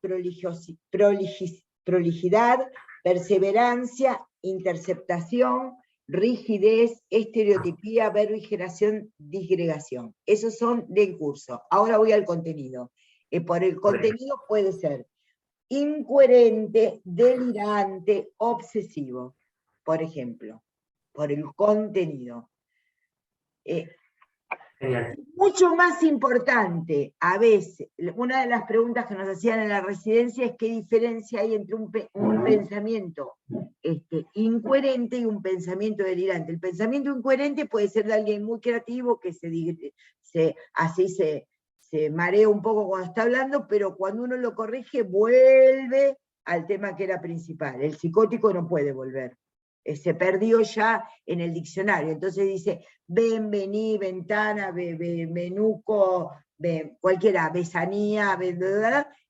prolijidad, perseverancia, interceptación, rigidez, estereotipía, verbigeración, disgregación. Esos son del curso. Ahora voy al contenido. Por el contenido puede ser incoherente, delirante, obsesivo, por ejemplo, por el contenido. Genial. Mucho más importante, a veces, una de las preguntas que nos hacían en la residencia es qué diferencia hay entre un pensamiento incoherente y un pensamiento delirante. El pensamiento incoherente puede ser de alguien muy creativo que así se marea un poco cuando está hablando, pero cuando uno lo corrige vuelve al tema que era principal. El psicótico no puede volver. Se perdió ya en el diccionario. Entonces dice, ven, vení, ventana, menuco, cualquiera, besanía,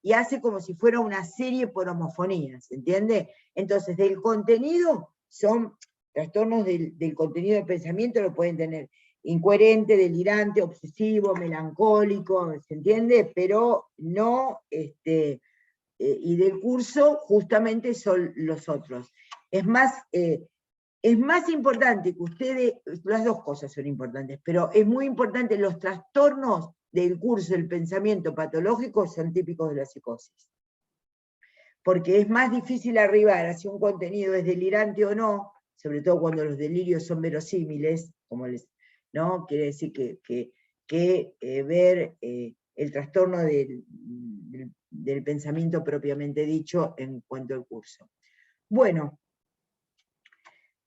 y hace como si fuera una serie por homofonías, ¿entiende? Entonces, del contenido, son trastornos del contenido del pensamiento, lo pueden tener incoherente, delirante, obsesivo, melancólico, ¿se entiende? Pero no, y del curso justamente son los otros. Es más importante que ustedes, las dos cosas son importantes, pero es muy importante, los trastornos del curso del pensamiento patológico son típicos de la psicosis. Porque es más difícil arribar a si un contenido es delirante o no, sobre todo cuando los delirios son verosímiles, como ¿no? Quiere decir que ver el trastorno del pensamiento propiamente dicho en cuanto al curso. Bueno,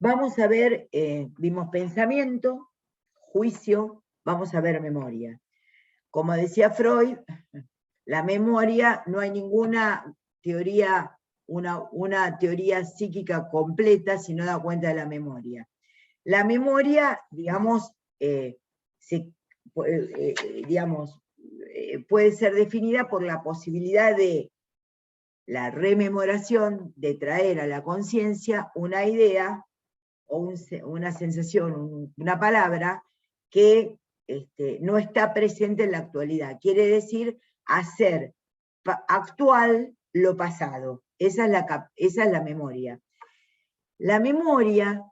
vamos a ver, vimos pensamiento, juicio, vamos a ver memoria. Como decía Freud, la memoria, no hay ninguna teoría, una teoría psíquica completa si no da cuenta de la memoria. La memoria, digamos, puede ser definida por la posibilidad de la rememoración, de traer a la conciencia una idea o una sensación, una palabra que no está presente en la actualidad. Quiere decir hacer actual lo pasado. Esa es la memoria. La memoria,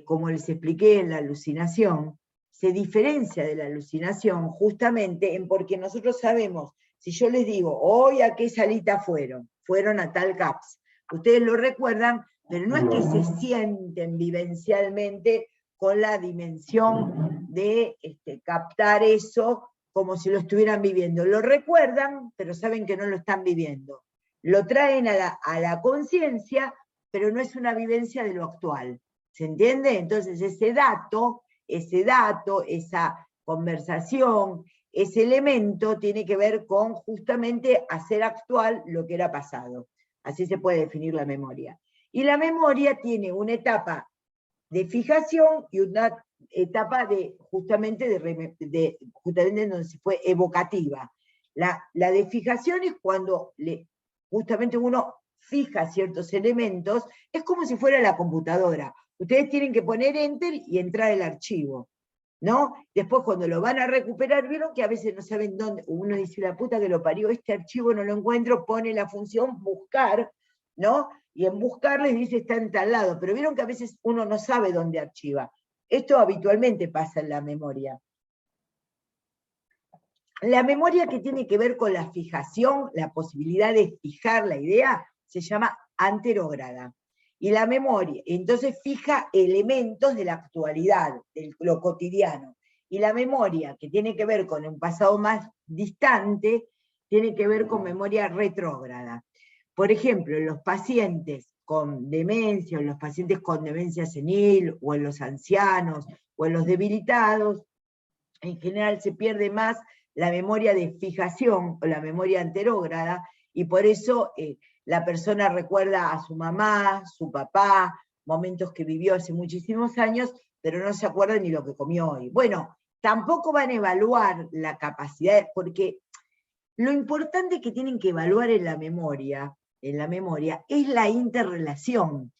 como les expliqué en la alucinación, se diferencia de la alucinación justamente en porque nosotros sabemos, si yo les digo, hoy a qué salita fueron a tal CAPS, ustedes lo recuerdan, pero no es que se sienten vivencialmente con la dimensión de captar eso como si lo estuvieran viviendo. Lo recuerdan, pero saben que no lo están viviendo. Lo traen a la conciencia, pero no es una vivencia de lo actual. ¿Se entiende? Entonces ese dato, esa conversación, ese elemento tiene que ver con justamente hacer actual lo que era pasado. Así se puede definir la memoria. Y la memoria tiene una etapa de fijación y una etapa justamente donde se fue evocativa. La de fijación es cuando justamente uno fija ciertos elementos, es como si fuera la computadora. Ustedes tienen que poner enter y entrar el archivo, ¿no? Después cuando lo van a recuperar, vieron que a veces no saben dónde, uno dice, la puta que lo parió, este archivo no lo encuentro, pone la función buscar, ¿no? Y en buscar les dice está en tal lado, pero vieron que a veces uno no sabe dónde archiva. Esto habitualmente pasa en la memoria. La memoria que tiene que ver con la fijación, la posibilidad de fijar la idea, se llama anterógrada. Y la memoria, entonces fija elementos de la actualidad, de lo cotidiano. Y la memoria, que tiene que ver con un pasado más distante, tiene que ver con memoria retrógrada. Por ejemplo, en los pacientes con demencia, o en los pacientes con demencia senil, o en los ancianos, o en los debilitados, en general se pierde más la memoria de fijación, o la memoria anterógrada, y por eso la persona recuerda a su mamá, su papá, momentos que vivió hace muchísimos años, pero no se acuerda ni lo que comió hoy. Bueno, tampoco van a evaluar la capacidad, porque lo importante que tienen que evaluar en la memoria es la interrelación.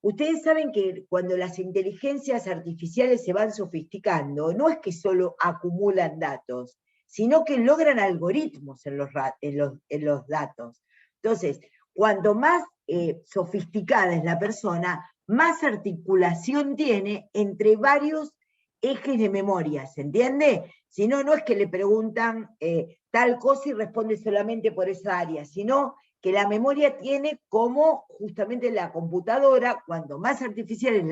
Ustedes saben que cuando las inteligencias artificiales se van sofisticando, no es que solo acumulan datos, sino que logran algoritmos en los datos. Entonces, cuanto más sofisticada es la persona, más articulación tiene entre varios ejes de memoria, ¿se entiende? Si no, no es que le preguntan tal cosa y responde solamente por esa área, sino que la memoria tiene como justamente la computadora, cuando más artificial es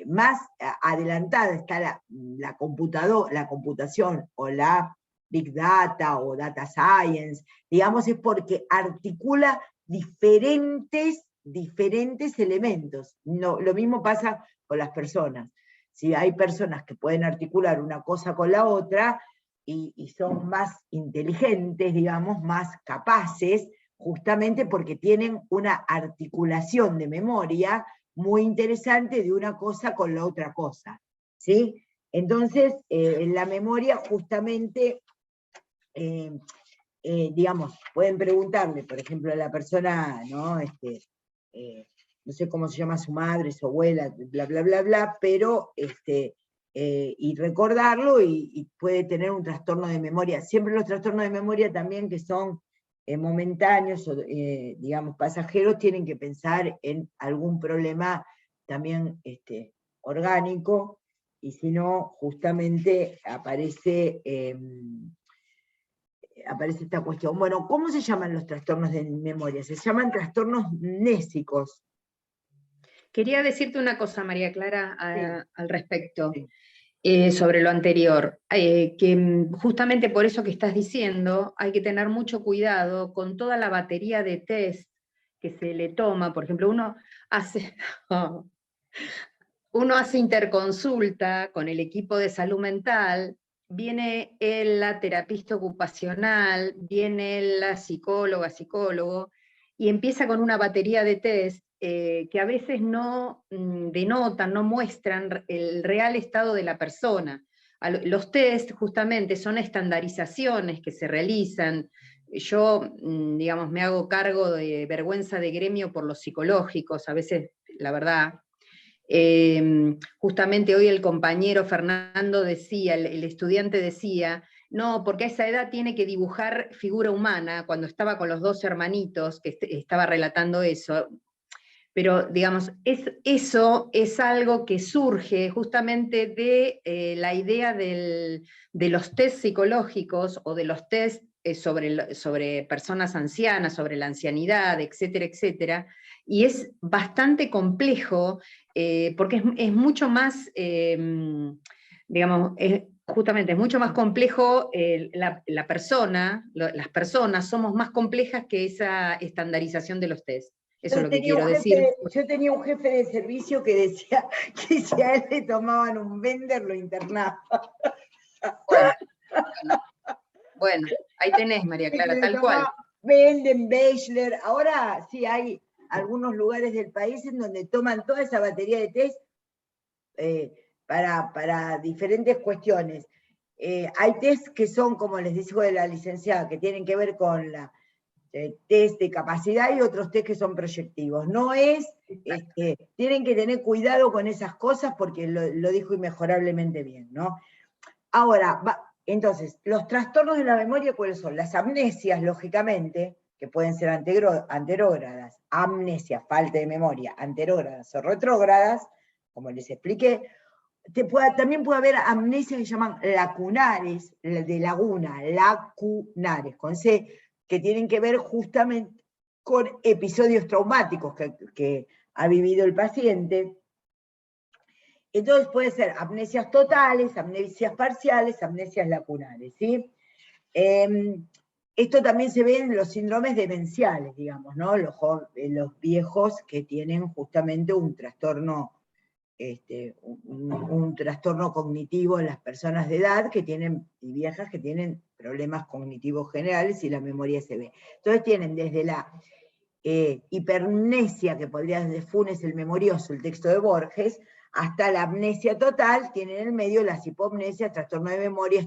más adelantada está la computación o la Big Data o Data Science, digamos, es porque articula diferentes elementos. No, lo mismo pasa con las personas. Si hay personas que pueden articular una cosa con la otra y son más inteligentes, digamos, más capaces, justamente porque tienen una articulación de memoria muy interesante de una cosa con la otra cosa, ¿sí? Entonces, la memoria justamente, digamos, pueden preguntarle, por ejemplo, a la persona, ¿no? No sé cómo se llama su madre, su abuela, bla, bla, bla, bla, pero, y recordarlo, y puede tener un trastorno de memoria. Siempre los trastornos de memoria también que son momentáneos, o, digamos, pasajeros, tienen que pensar en algún problema también orgánico, y si no, justamente aparece esta cuestión. Bueno, ¿cómo se llaman los trastornos de memoria? Se llaman trastornos mnésicos. Quería decirte una cosa, María Clara, Sí. al respecto. Sí. Sobre lo anterior, que justamente por eso que estás diciendo, hay que tener mucho cuidado con toda la batería de test que se le toma. Por ejemplo, uno hace interconsulta con el equipo de salud mental, viene la terapista ocupacional, viene la psicólogo, y empieza con una batería de test que a veces no denotan, no muestran el real estado de la persona. Los test justamente son estandarizaciones que se realizan. Yo, digamos, me hago cargo de vergüenza de gremio por los psicológicos, a veces, la verdad. Justamente hoy el compañero Fernando decía, el estudiante decía, no, porque a esa edad tiene que dibujar figura humana, cuando estaba con los dos hermanitos, que estaba relatando eso. Pero, digamos, eso es algo que surge justamente de la idea de los test psicológicos o de los test sobre personas ancianas, sobre la ancianidad, etcétera, etcétera, y es bastante complejo porque es mucho más, digamos, justamente es mucho más complejo la persona, las personas somos más complejas que esa estandarización de los test. Eso es lo que quiero decir. Yo tenía un jefe de servicio que decía que si a él le tomaban un Bender lo internaba. Bueno, ahí tenés, María Clara, tal cual. Bender, Bachelor, ahora sí hay algunos lugares del país en donde toman toda esa batería de test para diferentes cuestiones. Hay test que son, como les dijo de la licenciada, que tienen que ver con la test de capacidad y otros test que son proyectivos. No es, tienen que tener cuidado con esas cosas porque lo dijo inmejorablemente bien, ¿no? Ahora, entonces, los trastornos de la memoria, ¿cuáles son? Las amnesias, lógicamente, que pueden ser anterógradas, amnesia, falta de memoria, anterógradas o retrógradas, como les expliqué. También puede haber amnesias que se llaman lacunares, de laguna, lacunares, con C, que tienen que ver justamente con episodios traumáticos que ha vivido el paciente. Entonces puede ser amnesias totales, amnesias parciales, amnesias lacunares, ¿sí? Esto también se ve en los síndromes demenciales, digamos, ¿no? Los viejos que tienen justamente un trastorno, un trastorno cognitivo en las personas de edad y viejas que tienen problemas cognitivos generales y la memoria se ve. Entonces tienen desde la hipermnesia, que podría ser de Funes el Memorioso, el texto de Borges, hasta la amnesia total, tienen en el medio las hipomnesias, trastorno de memoria.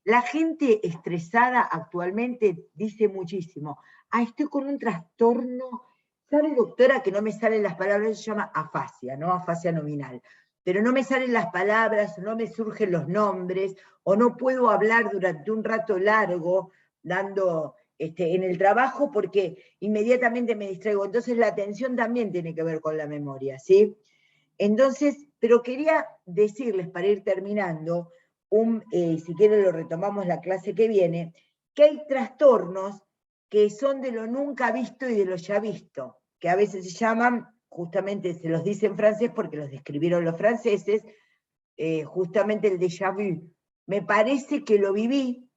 La gente estresada actualmente dice muchísimo, estoy con un trastorno, ¿sabe, doctora, que no me salen las palabras? Se llama afasia, ¿no? Afasia nominal. Pero no me salen las palabras, no me surgen los nombres, o no puedo hablar durante un rato largo, dando en el trabajo porque inmediatamente me distraigo. Entonces la atención también tiene que ver con la memoria, ¿sí? Entonces, pero quería decirles, para ir terminando, si quieren lo retomamos la clase que viene, que hay trastornos que son de lo nunca visto y de lo ya visto, que a veces se llaman, justamente se los dice en francés porque los describieron los franceses, justamente el déjà vu. Me parece que lo viví,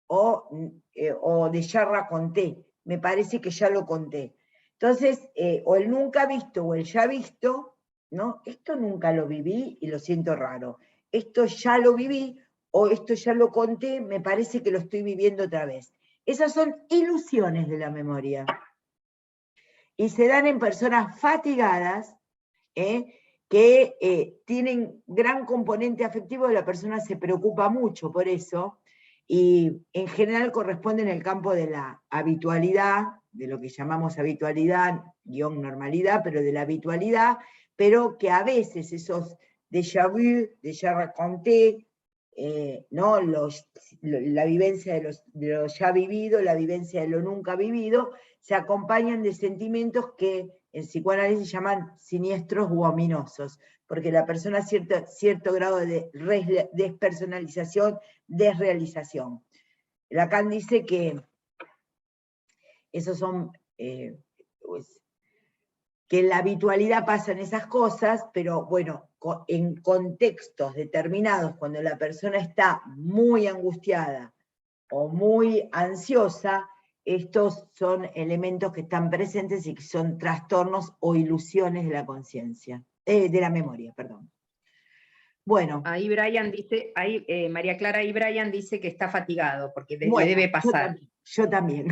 o déjà raconté, me parece que ya lo conté. Entonces, o el nunca visto o el ya visto, ¿no? Esto nunca lo viví y lo siento raro. Esto ya lo viví o esto ya lo conté, me parece que lo estoy viviendo otra vez. Esas son ilusiones de la memoria. Y se dan en personas fatigadas, que tienen gran componente afectivo, y la persona se preocupa mucho por eso, y en general corresponde en el campo de la habitualidad, de lo que llamamos habitualidad, normalidad, pero de la habitualidad, pero que a veces esos déjà vu, déjà raconté, ¿no? La vivencia de lo ya vivido, la vivencia de lo nunca vivido, se acompañan de sentimientos que en psicoanálisis llaman siniestros u ominosos, porque la persona cierto grado de despersonalización, desrealización. Lacan dice que esos son, pues, que en la habitualidad pasan esas cosas, pero bueno, en contextos determinados, cuando la persona está muy angustiada o muy ansiosa, estos son elementos que están presentes y que son trastornos o ilusiones de la conciencia, de la memoria, perdón. Bueno. Ahí Brian dice, María Clara y Brian dice que está fatigado, porque le debe Bueno, pasar. yo también.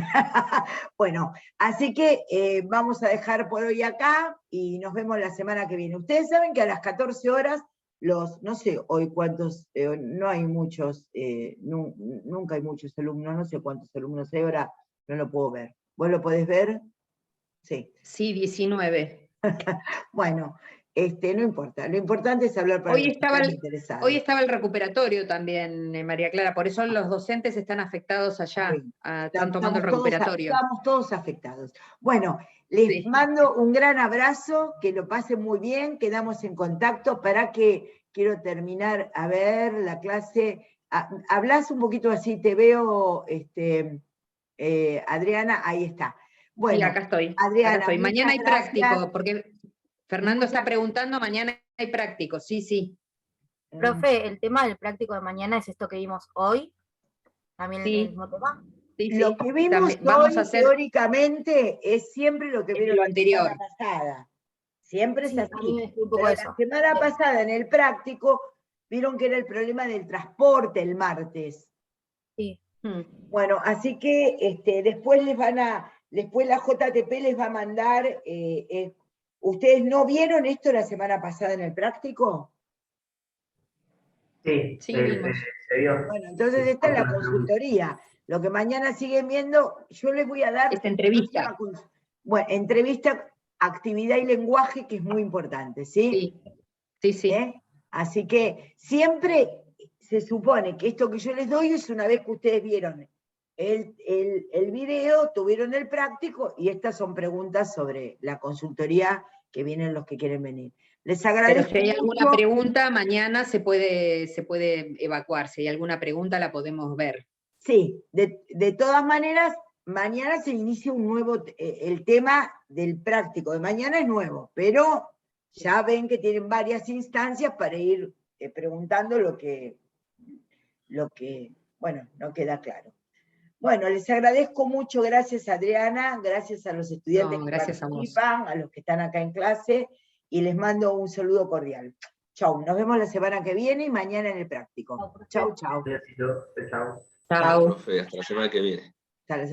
Bueno, así que vamos a dejar por hoy acá y nos vemos la semana que viene. Ustedes saben que a las 14 horas, no sé hoy cuántos, no hay muchos, nunca hay muchos alumnos, no sé cuántos alumnos hay ahora, no lo puedo ver. ¿Vos lo podés ver? Sí. Sí, 19. Bueno, no importa, lo importante es hablar para Hoy los que están estaba interesados. Hoy estaba el recuperatorio también, María Clara, por eso los docentes están afectados allá, Bueno, están tomando el recuperatorio. Estamos todos afectados. Bueno, les mando un gran abrazo, que lo pasen muy bien, quedamos en contacto para que quiero terminar, a ver, la clase. Hablas un poquito así, te veo, Adriana, ahí está. Bueno, sí, acá estoy. Adriana, Acá estoy. Mañana hay gracias. práctico, porque Fernando está preguntando, mañana hay práctico, sí. Profe, el tema del práctico de mañana es esto que vimos hoy, también el mismo tema. Sí, lo que vimos también, vamos hoy, a hacer teóricamente, es siempre lo que vieron lo la anterior. semana pasada. Siempre es Sí, a así. mí me gustó un poco Pero eso. la semana pasada, en el práctico, vieron que era el problema del transporte el martes. Sí. Bueno, así que después después la JTP les va a mandar, ¿ustedes no vieron esto la semana pasada en el práctico? Sí, vimos. se vio. Bueno, entonces esta es la consultoría. Lo que mañana siguen viendo, yo les voy a dar... Esta entrevista. Bueno, entrevista, actividad y lenguaje, que es muy importante, ¿sí? Sí. Así que siempre se supone que esto que yo les doy es una vez que ustedes vieron el video, tuvieron el práctico, y estas son preguntas sobre la consultoría que vienen los que quieren venir. Les agradezco. Pero si hay alguna pregunta, mañana se puede evacuar. Si hay alguna pregunta, la podemos ver. Sí, de todas maneras, mañana se inicia un nuevo, el tema del práctico de mañana es nuevo, pero ya ven que tienen varias instancias para ir preguntando lo que, bueno, no queda claro. Bueno, les agradezco mucho, gracias Adriana, gracias a los estudiantes que participan, a los que están acá en clase, y les mando un saludo cordial. Chau, nos vemos la semana que viene y mañana en el práctico. Chau. Chau. Chau, profe, hasta la semana que viene. Hasta la semana.